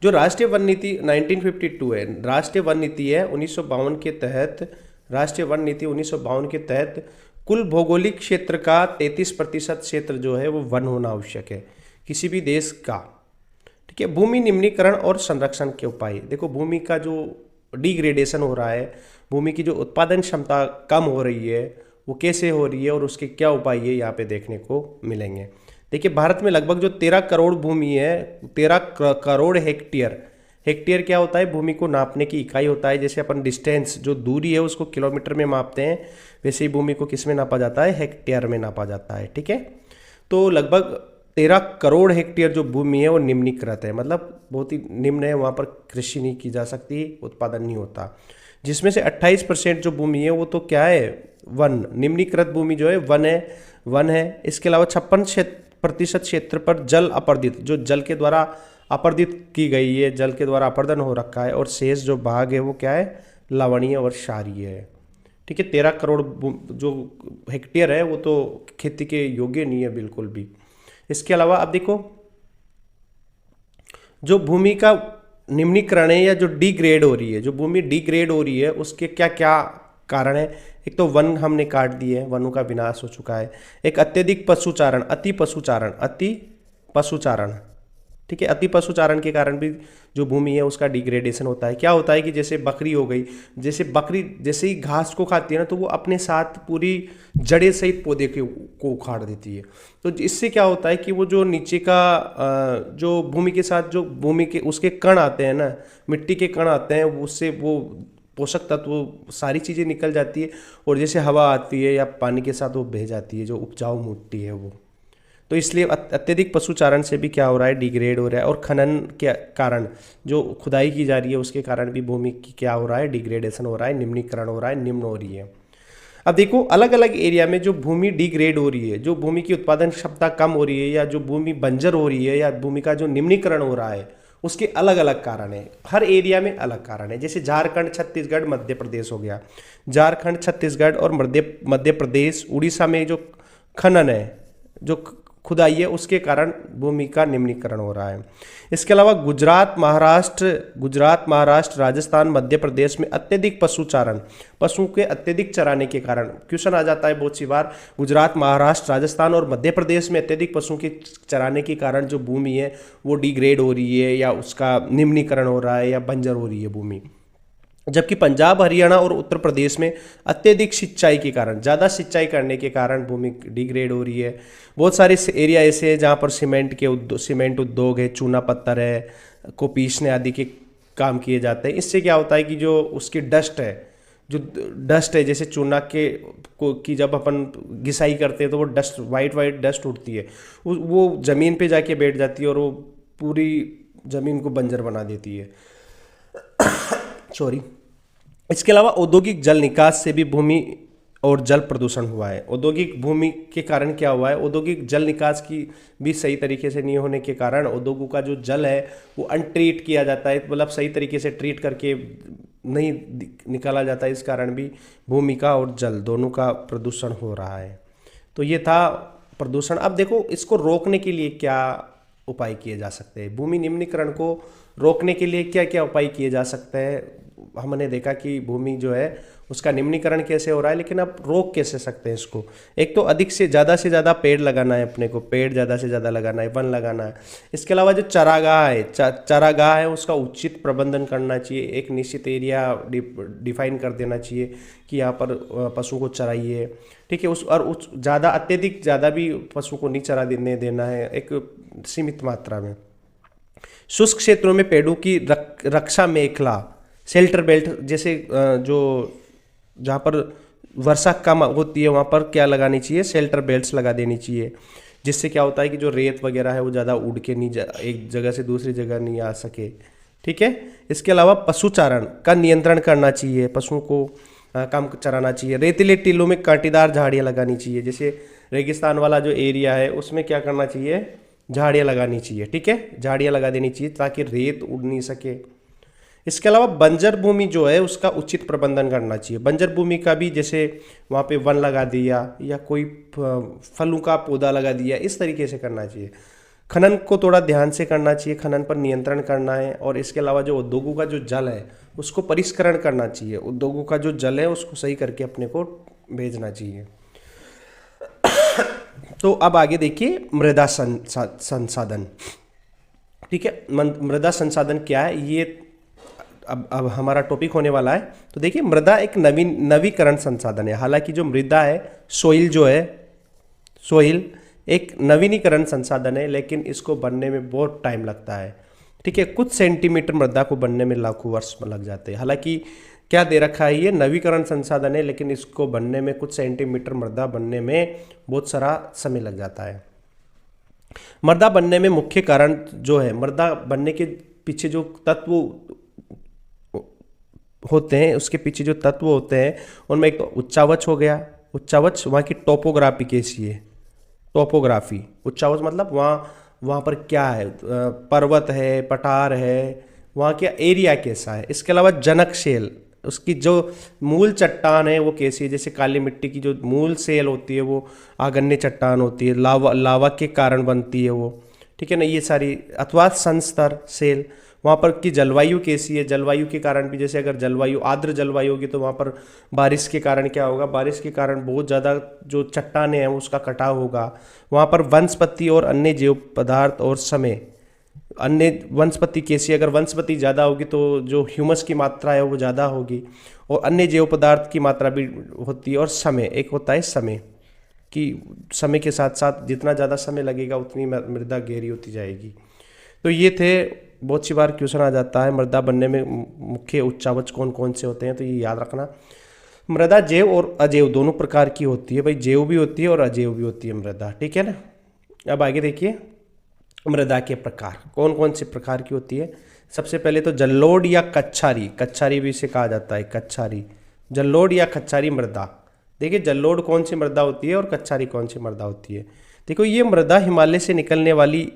जो राष्ट्रीय वन नीति 1952 है, राष्ट्रीय वन नीति है 1952 के तहत, राष्ट्रीय वन नीति 1952 के तहत कुल भौगोलिक क्षेत्र का 33% क्षेत्र जो है वो वन होना आवश्यक है किसी भी देश का। ठीक है, भूमि निम्नीकरण और संरक्षण के उपाय। देखो भूमि का जो डिग्रेडेशन हो रहा है, भूमि की जो उत्पादन क्षमता कम हो रही है वो कैसे हो रही है और उसके क्या उपाय है यहाँ पे देखने को मिलेंगे। देखिए भारत में लगभग जो 13 करोड़ भूमि है, 13 करोड़ हेक्टेयर, हेक्टेयर क्या होता है? भूमि को नापने की इकाई होता है। जैसे अपन डिस्टेंस जो दूरी है उसको किलोमीटर में मापते हैं, वैसे ही भूमि को किस में नापा जाता है? हेक्टेयर में नापा जाता है। ठीक है, तो लगभग 13 करोड़ हेक्टेयर जो भूमि है वो निम्नीकृत है, मतलब बहुत ही निम्न है, वहाँ पर कृषि नहीं की जा सकती, उत्पादन नहीं होता। जिसमें से 28% जो भूमि है वो तो क्या है? वन। निम्नीकृत भूमि जो है वन है। इसके अलावा 56% क्षेत्र पर जल अपर्दित, जो जल के द्वारा अपर्दित की गई है, जल के द्वारा अपर्दन हो रखा है, और शेष जो भाग है वो क्या है? लवणीय और क्षारीय है। ठीक है, 13 करोड़ जो हेक्टेयर है वो तो खेती के योग्य नहीं है बिल्कुल भी। इसके अलावा अब देखो जो भूमि का निम्नीकरण है या जो डिग्रेड हो रही है, जो भूमि डिग्रेड हो रही है उसके क्या क्या कारण है? एक तो वन हमने काट दिए, वनों का विनाश हो चुका है। एक अत्यधिक पशुचारण, अति पशुचारण। ठीक है, अति पशुचारण के कारण भी जो भूमि है उसका डिग्रेडेशन होता है। क्या होता है कि जैसे बकरी हो गई, जैसे बकरी जैसे ही घास को खाती है ना तो वो अपने साथ पूरी जड़ें सहित पौधे को उखाड़ देती है। तो इससे क्या होता है कि वो जो नीचे का जो भूमि के साथ जो भूमि के उसके कण आते हैं ना, मिट्टी के कण आते हैं, उससे वो पोषक तत्व सारी चीज़ें निकल जाती है, और जैसे हवा आती है या पानी के साथ वो बह जाती है, जो उपजाऊ मिट्टी है वो। तो इसलिए अत्यधिक पशुचारण से भी क्या हो रहा है, डिग्रेड हो रहा है। और खनन के कारण जो खुदाई की जा रही है उसके कारण भी भूमि की क्या हो रहा है, डिग्रेडेशन हो रहा है, निम्नीकरण हो रहा है, निम्न हो रही है। अब देखो अलग अलग एरिया में जो भूमि डिग्रेड हो रही है, जो भूमि की उत्पादन क्षमता कम हो रही है, या जो भूमि बंजर हो रही है, या भूमि का जो निम्नीकरण हो रहा है, उसके अलग अलग कारण है। हर एरिया में अलग कारण है। जैसे झारखंड, छत्तीसगढ़, मध्य प्रदेश हो गया। झारखंड, छत्तीसगढ़ और मध्य प्रदेश, उड़ीसा में जो खनन है, जो खुदाई है, उसके कारण भूमि का निम्नीकरण हो रहा है। इसके अलावा गुजरात, महाराष्ट्र, राजस्थान, मध्य प्रदेश में अत्यधिक पशुचारण, पशुओं के अत्यधिक चराने के कारण, क्वेश्चन आ जाता है बहुत सी बार, गुजरात, महाराष्ट्र, राजस्थान और मध्य प्रदेश में अत्यधिक पशुओं के चराने के कारण जो भूमि है वो डिग्रेड हो रही है, या उसका निम्नीकरण हो रहा है, या बंजर हो रही है भूमि। जबकि पंजाब, हरियाणा और उत्तर प्रदेश में अत्यधिक सिंचाई के कारण, ज़्यादा सिंचाई करने के कारण भूमि डिग्रेड हो रही है। बहुत सारे एरिया ऐसे हैं जहाँ पर सीमेंट उद्योग है, चूना पत्थर है, को पीसने आदि के काम किए जाते हैं। इससे क्या होता है कि जो उसकी डस्ट है, जैसे चूना की जब अपन घिसाई करते हैं तो वो डस्ट, वाइट डस्ट उठती है, वो ज़मीन पे जाके बैठ जाती है और वो पूरी ज़मीन को बंजर बना देती है। सॉरी। इसके अलावा औद्योगिक जल निकास से भी भूमि और जल प्रदूषण हुआ है। औद्योगिक भूमि के कारण क्या हुआ है, औद्योगिक जल निकास की भी सही तरीके से नहीं होने के कारण उद्योगों का जो जल है वो अनट्रीट किया जाता है, मतलब सही तरीके से ट्रीट करके नहीं निकाला जाता है। इस कारण भी भूमि का और जल दोनों का प्रदूषण हो रहा है। तो ये था प्रदूषण। अब देखो इसको रोकने के लिए क्या उपाय किए जा सकते हैं, भूमि निम्नीकरण को रोकने के लिए क्या क्या उपाय किए जा सकते हैं। हमने देखा कि भूमि जो है उसका निम्नीकरण कैसे हो रहा है, लेकिन अब रोक कैसे सकते हैं इसको। एक तो अधिक से ज़्यादा पेड़ लगाना है, अपने को पेड़ ज़्यादा से ज़्यादा लगाना है, वन लगाना है। इसके अलावा जो चारागाह है उसका उचित प्रबंधन करना चाहिए। एक निश्चित एरिया डिफाइन कर देना चाहिए कि यहाँ पर पशु को चराइए, ठीक है। उस ज़्यादा अत्यधिक ज़्यादा भी पशु को नहीं चरा देना है, एक सीमित मात्रा में। शुष्क क्षेत्रों में पेड़ों की रक्षा मेखला, शेल्टर बेल्ट, जैसे जो जहाँ पर वर्षा कम होती है वहाँ पर क्या लगानी चाहिए, शेल्टर बेल्ट्स लगा देनी चाहिए, जिससे क्या होता है कि जो रेत वगैरह है वो ज़्यादा उड़ के नहीं एक जगह से दूसरी जगह नहीं आ सके, ठीक है। इसके अलावा पशुचारण का नियंत्रण करना चाहिए, पशुओं को कम चराना चाहिए। रेतीले टीलों में कांटेदार झाड़ियाँ लगानी चाहिए, जैसे रेगिस्तान वाला जो एरिया है उसमें क्या करना चाहिए, झाड़ियाँ लगानी चाहिए, ठीक है, झाड़ियाँ लगा देनी चाहिए ताकि रेत उड़ नहीं सके। इसके अलावा बंजर भूमि जो है उसका उचित प्रबंधन करना चाहिए। बंजर भूमि का भी जैसे वहाँ पे वन लगा दिया या कोई फलों का पौधा लगा दिया, इस तरीके से करना चाहिए। खनन को थोड़ा ध्यान से करना चाहिए, खनन पर नियंत्रण करना है। और इसके अलावा जो उद्योगों का जो जल है उसको परिष्करण करना चाहिए, उद्योगों का जो जल है उसको सही करके अपने को भेजना चाहिए। तो अब आगे देखिए मृदा संसाधन, ठीक है। मृदा संसाधन क्या है, ये अब हमारा टॉपिक होने वाला है। तो देखिए मृदा एक नवीकरण संसाधन है। हालांकि जो मृदा है, सोइल एक नवीनीकरण संसाधन है, लेकिन इसको बनने में बहुत टाइम लगता है, ठीक है। कुछ सेंटीमीटर मृदा को बनने में लाखों वर्ष लग जाते हैं। हालांकि क्या दे रखा है, ये नवीकरण संसाधन है, लेकिन इसको बनने में, कुछ सेंटीमीटर मृदा बनने में बहुत सारा समय लग जाता है। मृदा बनने में मुख्य कारण जो है, मृदा बनने के पीछे जो तत्व होते हैं, उसके पीछे जो तत्व होते हैं उनमें एक तो उच्चावच हो गया। उच्चावच वहाँ की टोपोग्राफी कैसी है, टोपोग्राफी, उच्चावच मतलब वहाँ पर क्या है, पर्वत है, पठार है, वहाँ का एरिया कैसा है। इसके अलावा जनक शेल, उसकी जो मूल चट्टान है वो कैसी है, जैसे काली मिट्टी की जो मूल सेल होती है वो आगन्य चट्टान होती है, लावा के कारण बनती है वो, ठीक है ना, ये सारी। अथवा संस्तर सेल, वहाँ पर की जलवायु कैसी है, जलवायु के कारण भी, जैसे अगर जलवायु आर्द्र जलवायु होगी तो वहाँ पर बारिश के कारण क्या होगा, बारिश के कारण बहुत ज़्यादा जो चट्टानें हैं उसका कटाव होगा। वहाँ पर वनस्पति और अन्य जैव पदार्थ और समय, अन्य वनस्पति कैसी, अगर वनस्पति ज़्यादा होगी तो जो ह्यूमस की मात्रा है वो ज़्यादा होगी, और अन्य जैव पदार्थ की मात्रा भी होती है। और समय, एक होता है समय कि समय के साथ साथ जितना ज़्यादा समय लगेगा उतनी मृदा गहरी होती जाएगी। तो ये थे, बहुत सी बार क्वेश्चन आ जाता है मृदा बनने में मुख्य उच्चावच कौन कौन से होते हैं, तो ये याद रखना। मृदा जैव और अजैव दोनों प्रकार की होती है भाई, जैव भी होती है और अजैव भी होती है मृदा, ठीक है ना। अब आगे देखिए मृदा के प्रकार कौन कौन से प्रकार की होती है। सबसे पहले तो जलोढ़ या कच्छारी, कच्छारी भी इसे कहा जाता है, कच्छारी, जलोढ़ या कच्छारी मृदा। देखिए जलोढ़ कौन सी मृदा होती है और कच्छारी कौन सी मृदा होती है। देखो ये मृदा हिमालय से निकलने वाली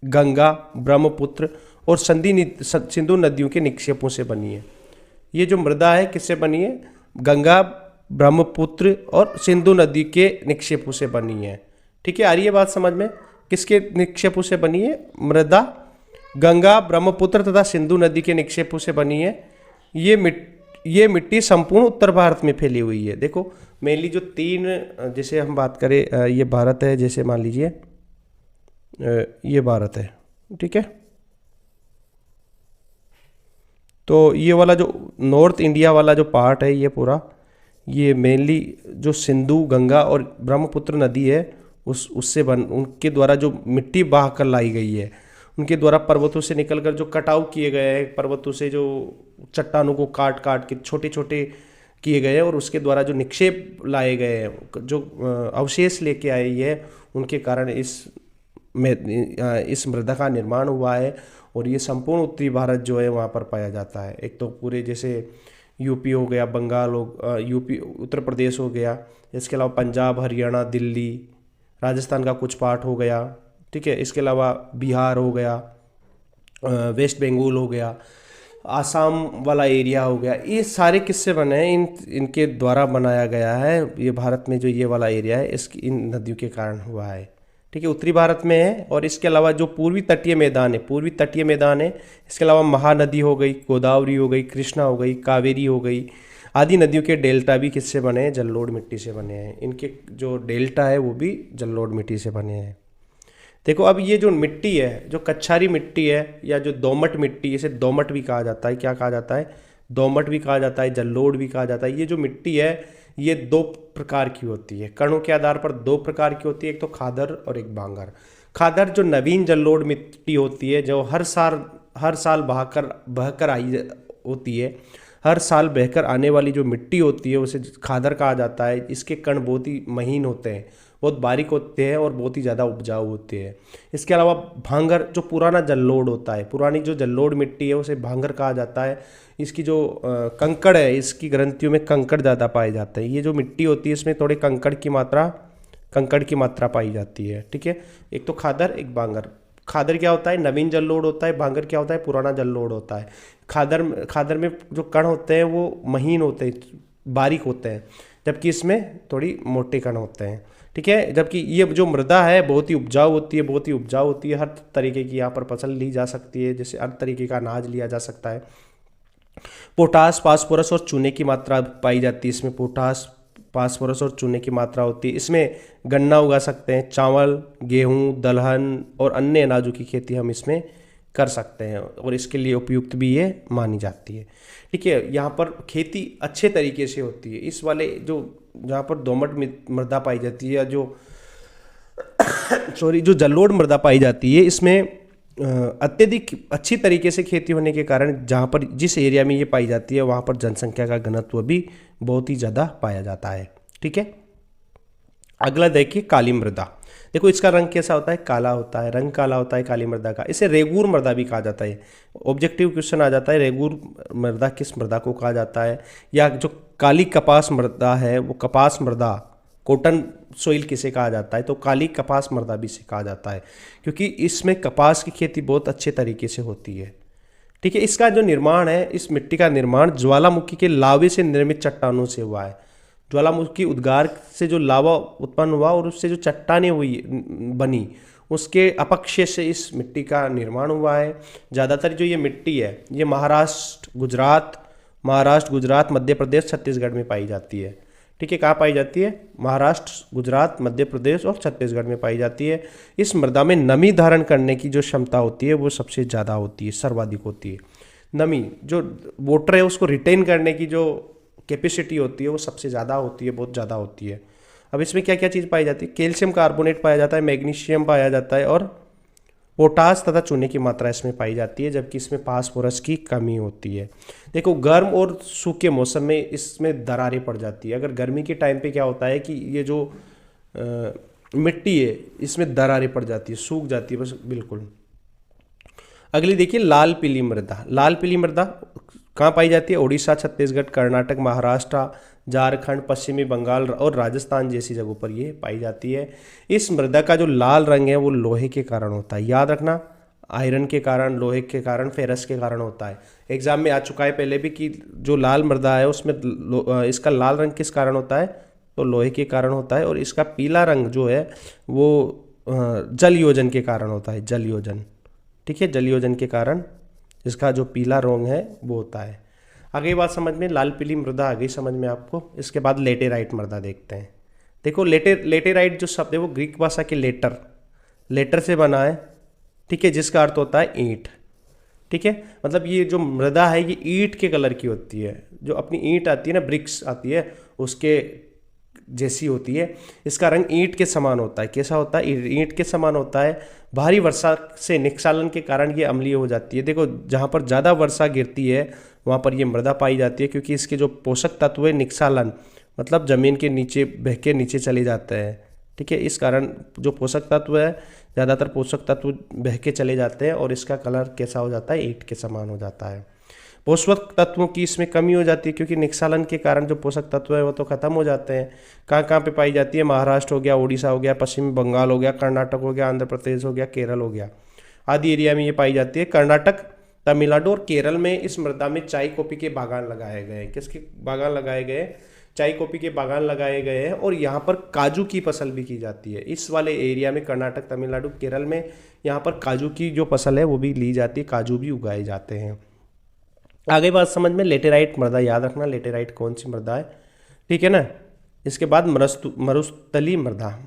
गंगा, ब्रह्मपुत्र और सिंधु नदियों के निक्षेपों से बनी है। ये जो मृदा है किससे बनी है? गंगा, ब्रह्मपुत्र और सिंधु नदी के निक्षेपों से बनी है। ठीक है, आ रही है बात समझ में? किसके निक्षेपों से बनी है? मृदा गंगा, ब्रह्मपुत्र तथा सिंधु नदी के निक्षेपों से बनी है। ये मिट्टी संपूर्ण उत्तर भारत में फैली हुई है। देखो मेनली जो तीन, जैसे हम बात करें, ये भारत है, जैसे मान लीजिए ये भारत है, ठीक है। तो ये वाला जो नॉर्थ इंडिया वाला जो पार्ट है ये पूरा, ये मेनली जो सिंधु, गंगा और ब्रह्मपुत्र नदी है उससे उनके द्वारा जो मिट्टी बहा कर लाई गई है, उनके द्वारा पर्वतों से निकलकर जो कटाव किए गए हैं, पर्वतों से जो चट्टानों को काट काट के छोटे छोटे किए गए हैं और उसके द्वारा जो निक्षेप लाए गए हैं, जो अवशेष लेके आए है, उनके कारण इस मृदा का निर्माण हुआ है। और ये संपूर्ण उत्तरी भारत जो है वहाँ पर पाया जाता है। एक तो पूरे जैसे यूपी हो गया, बंगाल हो, यूपी उत्तर प्रदेश हो गया, इसके अलावा पंजाब, हरियाणा, दिल्ली, राजस्थान का कुछ पार्ट हो गया, ठीक है। इसके अलावा बिहार हो गया, वेस्ट बंगाल हो गया, आसाम वाला एरिया हो गया। ये सारे किससे बने हैं? इनके द्वारा बनाया गया है। ये भारत में जो ये वाला एरिया है इसकी इन नदियों के कारण हुआ है, ठीक है। उत्तरी भारत में है। और इसके अलावा जो पूर्वी तटीय मैदान है, इसके अलावा महानदी हो गई, गोदावरी हो गई, कृष्णा हो गई, कावेरी हो गई, आदि नदियों के डेल्टा भी किससे बने हैं? जलोढ़ मिट्टी से बने हैं। इनके जो डेल्टा है वो भी जलोढ़ मिट्टी से बने हैं। देखो अब ये जो मिट्टी है, जो कच्छारी मिट्टी है या जो दोमट मिट्टी, इसे दोमट भी कहा जाता है। क्या कहा जाता है? दोमट भी कहा जाता है, जलोढ़ भी कहा जाता है। ये जो मिट्टी है ये दो प्रकार की होती है, कणों के आधार पर दो प्रकार की होती है, एक तो खादर और एक बांगर। खादर जो नवीन जलोढ़ मिट्टी होती है, जो हर साल बहकर आई होती है, हर साल बहकर आने वाली जो मिट्टी होती है उसे खादर कहा जाता है। इसके कण बहुत ही महीन होते हैं, बहुत बारीक होते हैं और बहुत ही ज़्यादा उपजाऊ होते हैं। इसके अलावा भांगर जो पुराना जलोढ़ होता है, पुरानी जो जलोढ़ मिट्टी है उसे भांगर कहा जाता है। इसकी जो कंकड़ है, इसकी ग्रंथियों में कंकड़ ज़्यादा पाए जाते हैं। ये जो मिट्टी होती है इसमें थोड़े कंकड़ की मात्रा पाई जाती है, ठीक है। एक तो खादर, एक बांगर। खादर क्या होता है? नवीन जलोढ़ होता है। बांगर क्या होता है? पुराना जलोढ़ होता है। खादर में जो कण होते हैं वो महीन होते हैं, बारीक होते हैं, जबकि इसमें थोड़ी मोटे कण होते हैं, ठीक है। जबकि ये जो मृदा है बहुत ही उपजाऊ होती है, हर तरीके की यहाँ पर फसल ली जा सकती है, जैसे हर तरीके का अनाज लिया जा सकता है। पोटास, फास्फोरस और चूने की मात्रा पाई जाती है। इसमें पोटास, फास्फोरस और चूने की मात्रा होती है। इसमें गन्ना उगा सकते हैं, चावल, गेहूं, दलहन और अन्य अनाजों की खेती हम इसमें कर सकते हैं और इसके लिए उपयुक्त भी ये मानी जाती है, ठीक है। यहाँ पर खेती अच्छे तरीके से होती है। इस वाले जो जहाँ पर दोमट मृदा पाई जाती है, या जो जो जलोढ़ मृदा पाई जाती है, इसमें अत्यधिक अच्छी तरीके से खेती होने के कारण जहाँ पर जिस एरिया में ये पाई जाती है वहाँ पर जनसंख्या का घनत्व भी बहुत ही ज़्यादा पाया जाता है, ठीक है। अगला देखिए काली मृदा। देखो इसका रंग कैसा होता है? काला होता है, रंग काला होता है काली मृदा का। इसे रेगूर मृदा भी कहा जाता है। ऑब्जेक्टिव क्वेश्चन आ जाता है, रेगूर मृदा किस मृदा को कहा जाता है? या जो काली कपास मृदा है वो कपास मृदा, कॉटन सोइल किसे कहा जाता है? तो काली कपास मृदा भी इसे कहा जाता है, क्योंकि इसमें कपास की खेती बहुत अच्छे तरीके से होती है, ठीक है। इसका जो निर्माण है, इस मिट्टी का निर्माण ज्वालामुखी के लावे से निर्मित चट्टानों से हुआ है। ज्वालामुखी उद्गार से जो लावा उत्पन्न हुआ और उससे जो चट्टानें हुई बनी, उसके अपक्षय से इस मिट्टी का निर्माण हुआ है। ज़्यादातर जो ये मिट्टी है ये महाराष्ट्र, गुजरात, मध्य प्रदेश, छत्तीसगढ़ में पाई जाती है, ठीक है। कहाँ पाई जाती है? महाराष्ट्र, गुजरात, मध्य प्रदेश और छत्तीसगढ़ में पाई जाती है। इस मृदा में नमी धारण करने की जो क्षमता होती है वो सबसे ज़्यादा होती है, सर्वाधिक होती है। नमी जो वाटर है उसको रिटेन करने की जो कैपेसिटी होती है वो सबसे ज़्यादा होती है, बहुत ज़्यादा होती है। अब इसमें क्या क्या चीज़ पाई जाती है? कैल्शियम कार्बोनेट पाया जाता है, मैग्नीशियम पाया जाता है और पोटास तथा चूने की मात्रा इसमें पाई जाती है, जबकि इसमें फास्फोरस की कमी होती है। देखो गर्म और सूखे मौसम में इसमें दरारें पड़ जाती है। अगर गर्मी के टाइम पे क्या होता है कि ये जो मिट्टी है, इसमें दरारें पड़ जाती है, सूख जाती है बस बिल्कुल। अगली देखिए लाल पीली मृदा। लाल पीली मृदा कहाँ पाई जाती है? उड़ीसा, छत्तीसगढ़, कर्नाटक, महाराष्ट्र, झारखंड, पश्चिमी बंगाल और राजस्थान जैसी जगहों पर ये पाई जाती है। इस मृदा का जो लाल रंग है वो लोहे के कारण होता है, याद रखना, आयरन के कारण, लोहे के कारण, फेरस के कारण होता है। एग्जाम में आ चुका है पहले भी कि जो लाल मृदा है उसमें इसका लाल रंग किस कारण होता है? तो लोहे के कारण होता है। और इसका पीला रंग जो है वो जल योजन के कारण होता है, जल योजन। ठीक है, जल योजन के कारण इसका जो पीला रंग है वो होता है। आगे बात समझ में, लाल पीली मृदा आ गई समझ में आपको। इसके बाद लेटेराइट मृदा देखते हैं। देखो लेटेराइट जो शब्द है वो ग्रीक भाषा के लेटर से बना है। ठीक है, जिसका अर्थ होता है ईंट। ठीक है, मतलब ये जो मृदा है ये ईंट के कलर की होती है। जो अपनी ईंट आती है ना, ब्रिक्स आती है, उसके जैसी होती है। इसका रंग ईंट के समान होता है। कैसा होता है? ईंट के समान होता है। भारी वर्षा से निस्खलन के कारण ये अम्लीय हो जाती है। देखो, जहाँ पर ज़्यादा वर्षा गिरती है वहाँ पर ये मृदा पाई जाती है, क्योंकि इसके जो पोषक तत्व है निस्खलन मतलब ज़मीन के नीचे बह के नीचे चले जाते हैं। ठीक है, इस कारण जो पोषक तत्व है, ज़्यादातर पोषक तत्व बह के चले जाते हैं और इसका कलर कैसा हो जाता है? ईंट के समान हो जाता है। पोषक तत्वों की इसमें कमी हो जाती है, क्योंकि निस्खलन के कारण जो पोषक तत्व है वो तो खत्म हो जाते हैं। कहाँ कहाँ पे पाई जाती है? महाराष्ट्र हो गया, उड़ीसा हो गया, पश्चिमी बंगाल हो गया, कर्नाटक हो गया, आंध्र प्रदेश हो गया, केरल हो गया, आदि एरिया में ये पाई जाती है। कर्नाटक, तमिलनाडु और केरल में इस मृदा में चाय कॉफी के बागान लगाए गए हैं। किसके बागान लगाए गए? चाय कॉफी के बागान लगाए गए हैं। और यहाँ पर काजू की फसल भी की जाती है। इस वाले एरिया में, कर्नाटक, तमिलनाडु, केरल में, यहाँ पर काजू की जो फसल है वो भी ली जाती है, काजू भी उगाए जाते हैं। आगे बात समझ में, लेटेराइट मृदा याद रखना, लेटेराइट कौन सी मृदा है। ठीक है ना। इसके बाद मरुस्थली मृदा।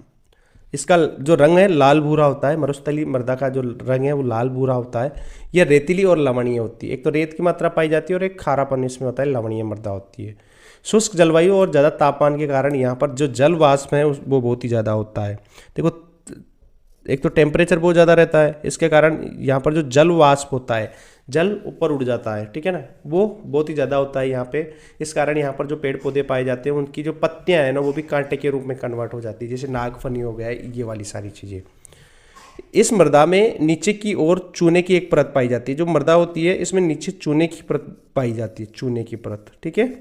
इसका जो रंग है लाल भूरा होता है। मरुस्थली मृदा का जो रंग है वो लाल भूरा होता है। यह रेतीली और लवणीय होती है। एक तो रेत की मात्रा पाई जाती है और एक खारापन इसमें होता है, लवणीय मृदा होती है। शुष्क जलवायु और ज़्यादा तापमान के कारण यहाँ पर जो जल वाष्प है वो बहुत ही ज़्यादा होता है। देखो, एक तो टेम्परेचर बहुत ज़्यादा रहता है, इसके कारण यहाँ पर जो जल वाष्प होता है, जल ऊपर उड़ जाता है। ठीक है ना, वो बहुत ही ज़्यादा होता है यहाँ पे। इस कारण यहाँ पर जो पेड़ पौधे पाए जाते हैं उनकी जो पत्तियाँ हैं ना वो भी कांटे के रूप में कन्वर्ट हो जाती है, जैसे नागफनी हो गया, ये वाली सारी चीज़ें। इस मृदा में नीचे की ओर चूने की एक परत पाई जाती है। जो मृदा होती है इसमें नीचे चूने की परत पाई जाती है, चूने की परत। ठीक है,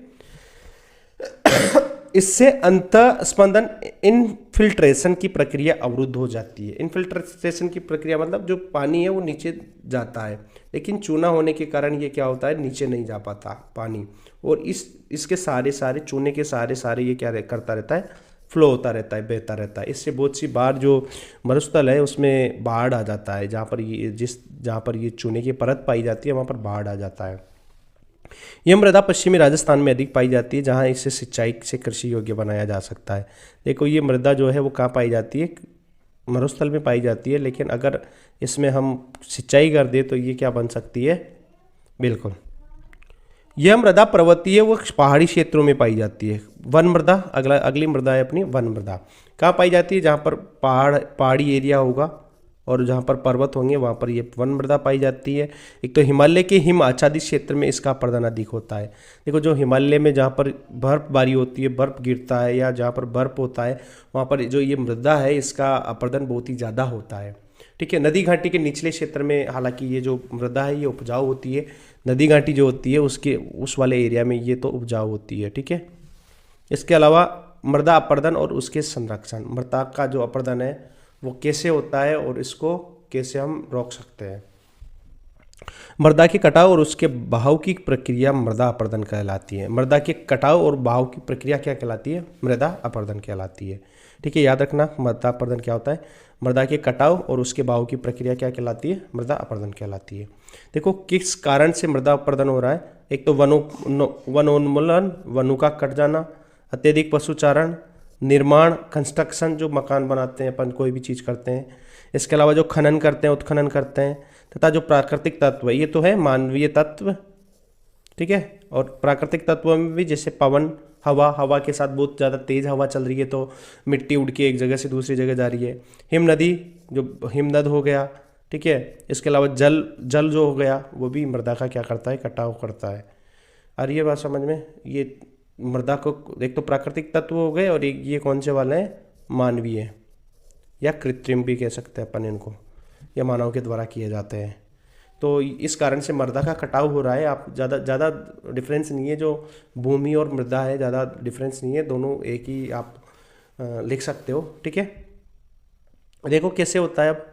इससे अंतः स्पंदन इनफिल्ट्रेशन की प्रक्रिया अवरुद्ध हो जाती है। इनफिल्ट्रेशन की प्रक्रिया मतलब जो पानी है वो नीचे जाता है, लेकिन चूना होने के कारण ये क्या होता है? नीचे नहीं जा पाता पानी। और इसके सारे चूने के सारे ये क्या करता रहता है? फ्लो होता रहता है, बहता रहता है। इससे बहुत सी बार जो मरुस्थल है उसमें बाढ़ आ जाता है। जहाँ पर ये चूने की परत पाई जाती है वहाँ पर बाढ़ आ जाता है। यह मृदा पश्चिमी राजस्थान में अधिक पाई जाती है, जहाँ इसे सिंचाई से कृषि योग्य बनाया जा सकता है। देखो, ये मृदा जो है वो कहाँ पाई जाती है? मरुस्थल में पाई जाती है, लेकिन अगर इसमें हम सिंचाई कर दें तो ये क्या बन सकती है? बिल्कुल, यह मृदा पर्वतीय व पहाड़ी क्षेत्रों में पाई जाती है। वन मृदा, अगली मृदा है अपनी वन मृदा। कहाँ पाई जाती है? जहाँ पर पहाड़ी एरिया होगा और जहाँ पर पर्वत होंगे वहाँ पर ये वन मृदा पाई जाती है। एक तो हिमालय के हिम आच्छादित क्षेत्र में इसका अपर्दन अधिक होता है। देखो, जो हिमालय में जहाँ पर बर्फबारी होती है, बर्फ गिरता है या जहाँ पर बर्फ होता है वहाँ पर जो ये मृदा है इसका अपर्दन बहुत ही ज़्यादा होता है। ठीक है, नदी घाटी के निचले क्षेत्र में हालांकि ये जो मृदा है ये उपजाऊ होती है। नदी घाटी जो होती है उस वाले एरिया में ये तो उपजाऊ होती है। ठीक है, इसके अलावा मृदा अपर्दन और उसके संरक्षण। मृदा का जो अपर्दन है वो कैसे होता है और इसको कैसे हम रोक सकते हैं? मृदा के कटाव और उसके बहाव की प्रक्रिया मृदा अपर्दन कहलाती है। मृदा के कटाव और बहाव की प्रक्रिया क्या कहलाती है? मृदा अपर्दन कहलाती है। ठीक है, याद रखना, मृदा अपर्दन क्या होता है? मृदा के कटाव और उसके बहाव की प्रक्रिया क्या कहलाती है? मृदा अपर्दन कहलाती है। देखो, किस कारण से मृदा अपर्दन हो रहा है? एक तो वनोन्मूलन, वनों का कट जाना, अत्यधिक पशुचारण, निर्माण, कंस्ट्रक्शन, जो मकान बनाते हैं अपन, कोई भी चीज़ करते हैं। इसके अलावा जो खनन करते हैं, उत्खनन करते हैं, तथा जो प्राकृतिक तत्व है, ये तो है मानवीय तत्व। ठीक है, और प्राकृतिक तत्व में भी जैसे पवन, हवा के साथ बहुत ज़्यादा तेज़ हवा चल रही है तो मिट्टी उड़ के एक जगह से दूसरी जगह जा रही है। हिम नदी, जो हिमनद हो गया। ठीक है, इसके अलावा जल जो हो गया वो भी मृदा का क्या करता है? कटाव करता है। और ये बात समझ में, ये मृदा को एक तो प्राकृतिक तत्व हो गए और एक ये कौन से वाले हैं? मानवीय। या कृत्रिम भी कह सकते हैं अपन इनको, या मानव के द्वारा किए जाते हैं। तो इस कारण से मृदा का कटाव हो रहा है। आप ज़्यादा डिफरेंस नहीं है, जो भूमि और मृदा है ज़्यादा डिफरेंस नहीं है, दोनों एक ही आप लिख सकते हो। ठीक है, देखो कैसे होता है अब।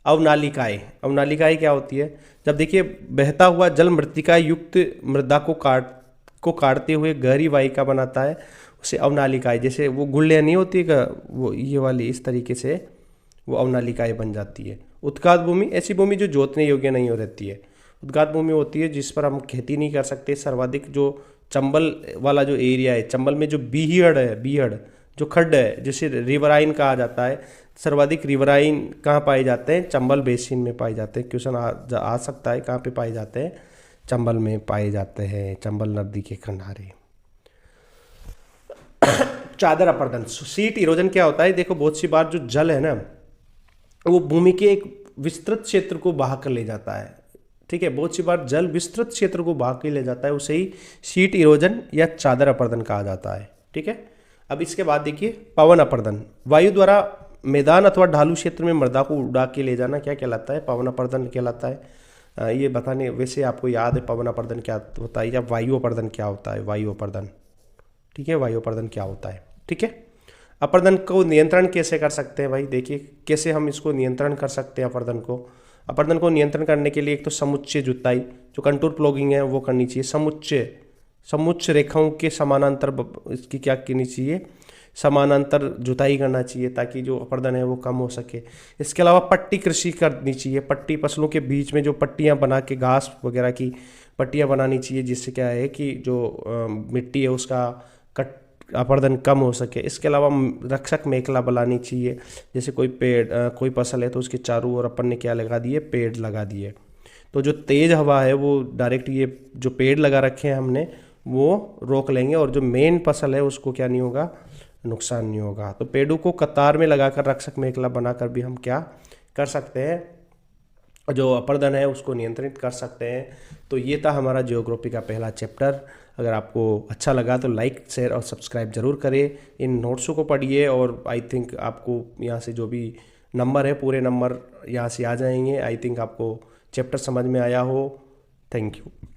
अवनालिकाएं क्या होती है, जब देखिए बहता हुआ जल मृत्तिका युक्त मृदा को काटते हुए गहरी वाहिका बनाता है, उसे अवनालिकाएं, जैसे वो गुल्लियाँ नहीं होती का, वो ये वाली इस तरीके से वो अवनालिकाएं बन जाती है। उत्खात भूमि ऐसी भूमि जो जोतने योग्य नहीं हो रहती है। उत्खात भूमि होती है जिस पर हम खेती नहीं कर सकते। सर्वाधिक जो चंबल वाला जो एरिया है, चंबल में जो बीहड़ जो खड्ड है, जिसे रिवराइन कहा जाता है, सर्वाधिक रिवराइन कहाँ पाए जाते हैं, चंबल बेसिन में पाए जाते हैं। क्वेश्चन आ सकता है कहाँ पे पाए जाते हैं, चंबल में पाए जाते हैं, चंबल नदी के किनारे। चादर अपर्दन, सीट इरोजन क्या होता है, देखो बहुत सी बार जो जल है ना वो भूमि के एक विस्तृत क्षेत्र को बहा कर ले जाता है। ठीक है, बहुत सी बार जल विस्तृत क्षेत्र को बहा के ले जाता है, उसे ही सीट इरोजन या चादर अपर्दन कहा जाता है। ठीक है, अब इसके बाद देखिए पवन अपर्दन, वायु द्वारा मैदान अथवा ढालू क्षेत्र में मृदा को उड़ा के ले जाना क्या कहलाता है, पवन अपर्दन कहलाता है। ये बताने वैसे आपको याद है पवन अपर्दन क्या होता है या वायु अपर्दन क्या होता है, वायु अपर्दन। ठीक है, वायु अपर्दन क्या होता है। ठीक है, अपर्दन को नियंत्रण कैसे कर सकते हैं भाई, देखिए कैसे हम इसको नियंत्रण कर सकते हैं अपर्दन को। अपर्दन को नियंत्रण करने के लिए एक तो समुच्चय जुताई, जो कंटूर प्लॉगिंग है वो करनी चाहिए। समुच्च रेखाओं के समानांतर इसकी क्या करनी चाहिए, समानांतर जुताई करना चाहिए, ताकि जो अपर्दन है वो कम हो सके। इसके अलावा पट्टी कृषि करनी चाहिए, पट्टी फसलों के बीच में जो पट्टियाँ बना के घास वगैरह की पट्टियाँ बनानी चाहिए, जिससे क्या है कि जो मिट्टी है उसका अपर्दन कम हो सके। इसके अलावा रक्षक मेखला बनानी चाहिए, जैसे कोई पेड़ कोई फसल है तो उसके चारों ओर अपन ने क्या लगा दिए, पेड़ लगा दिए। तो जो तेज़ हवा है वो डायरेक्ट ये जो पेड़ लगा रखे हैं हमने वो रोक लेंगे, और जो मेन फसल है उसको क्या नहीं होगा, नुकसान नहीं होगा। तो पेड़ों को कतार में लगाकर रक्षक मेखला बनाकर भी हम क्या कर सकते हैं, जो अपर्दन है उसको नियंत्रित कर सकते हैं। तो ये था हमारा ज्योग्राफी का पहला चैप्टर। अगर आपको अच्छा लगा तो लाइक शेयर और सब्सक्राइब जरूर करें, इन नोट्सों को पढ़िए, और आई थिंक आपको यहाँ से जो भी नंबर है पूरे नंबर यहाँ से आ जाएंगे। आई थिंक आपको चैप्टर समझ में आया हो। Thank you.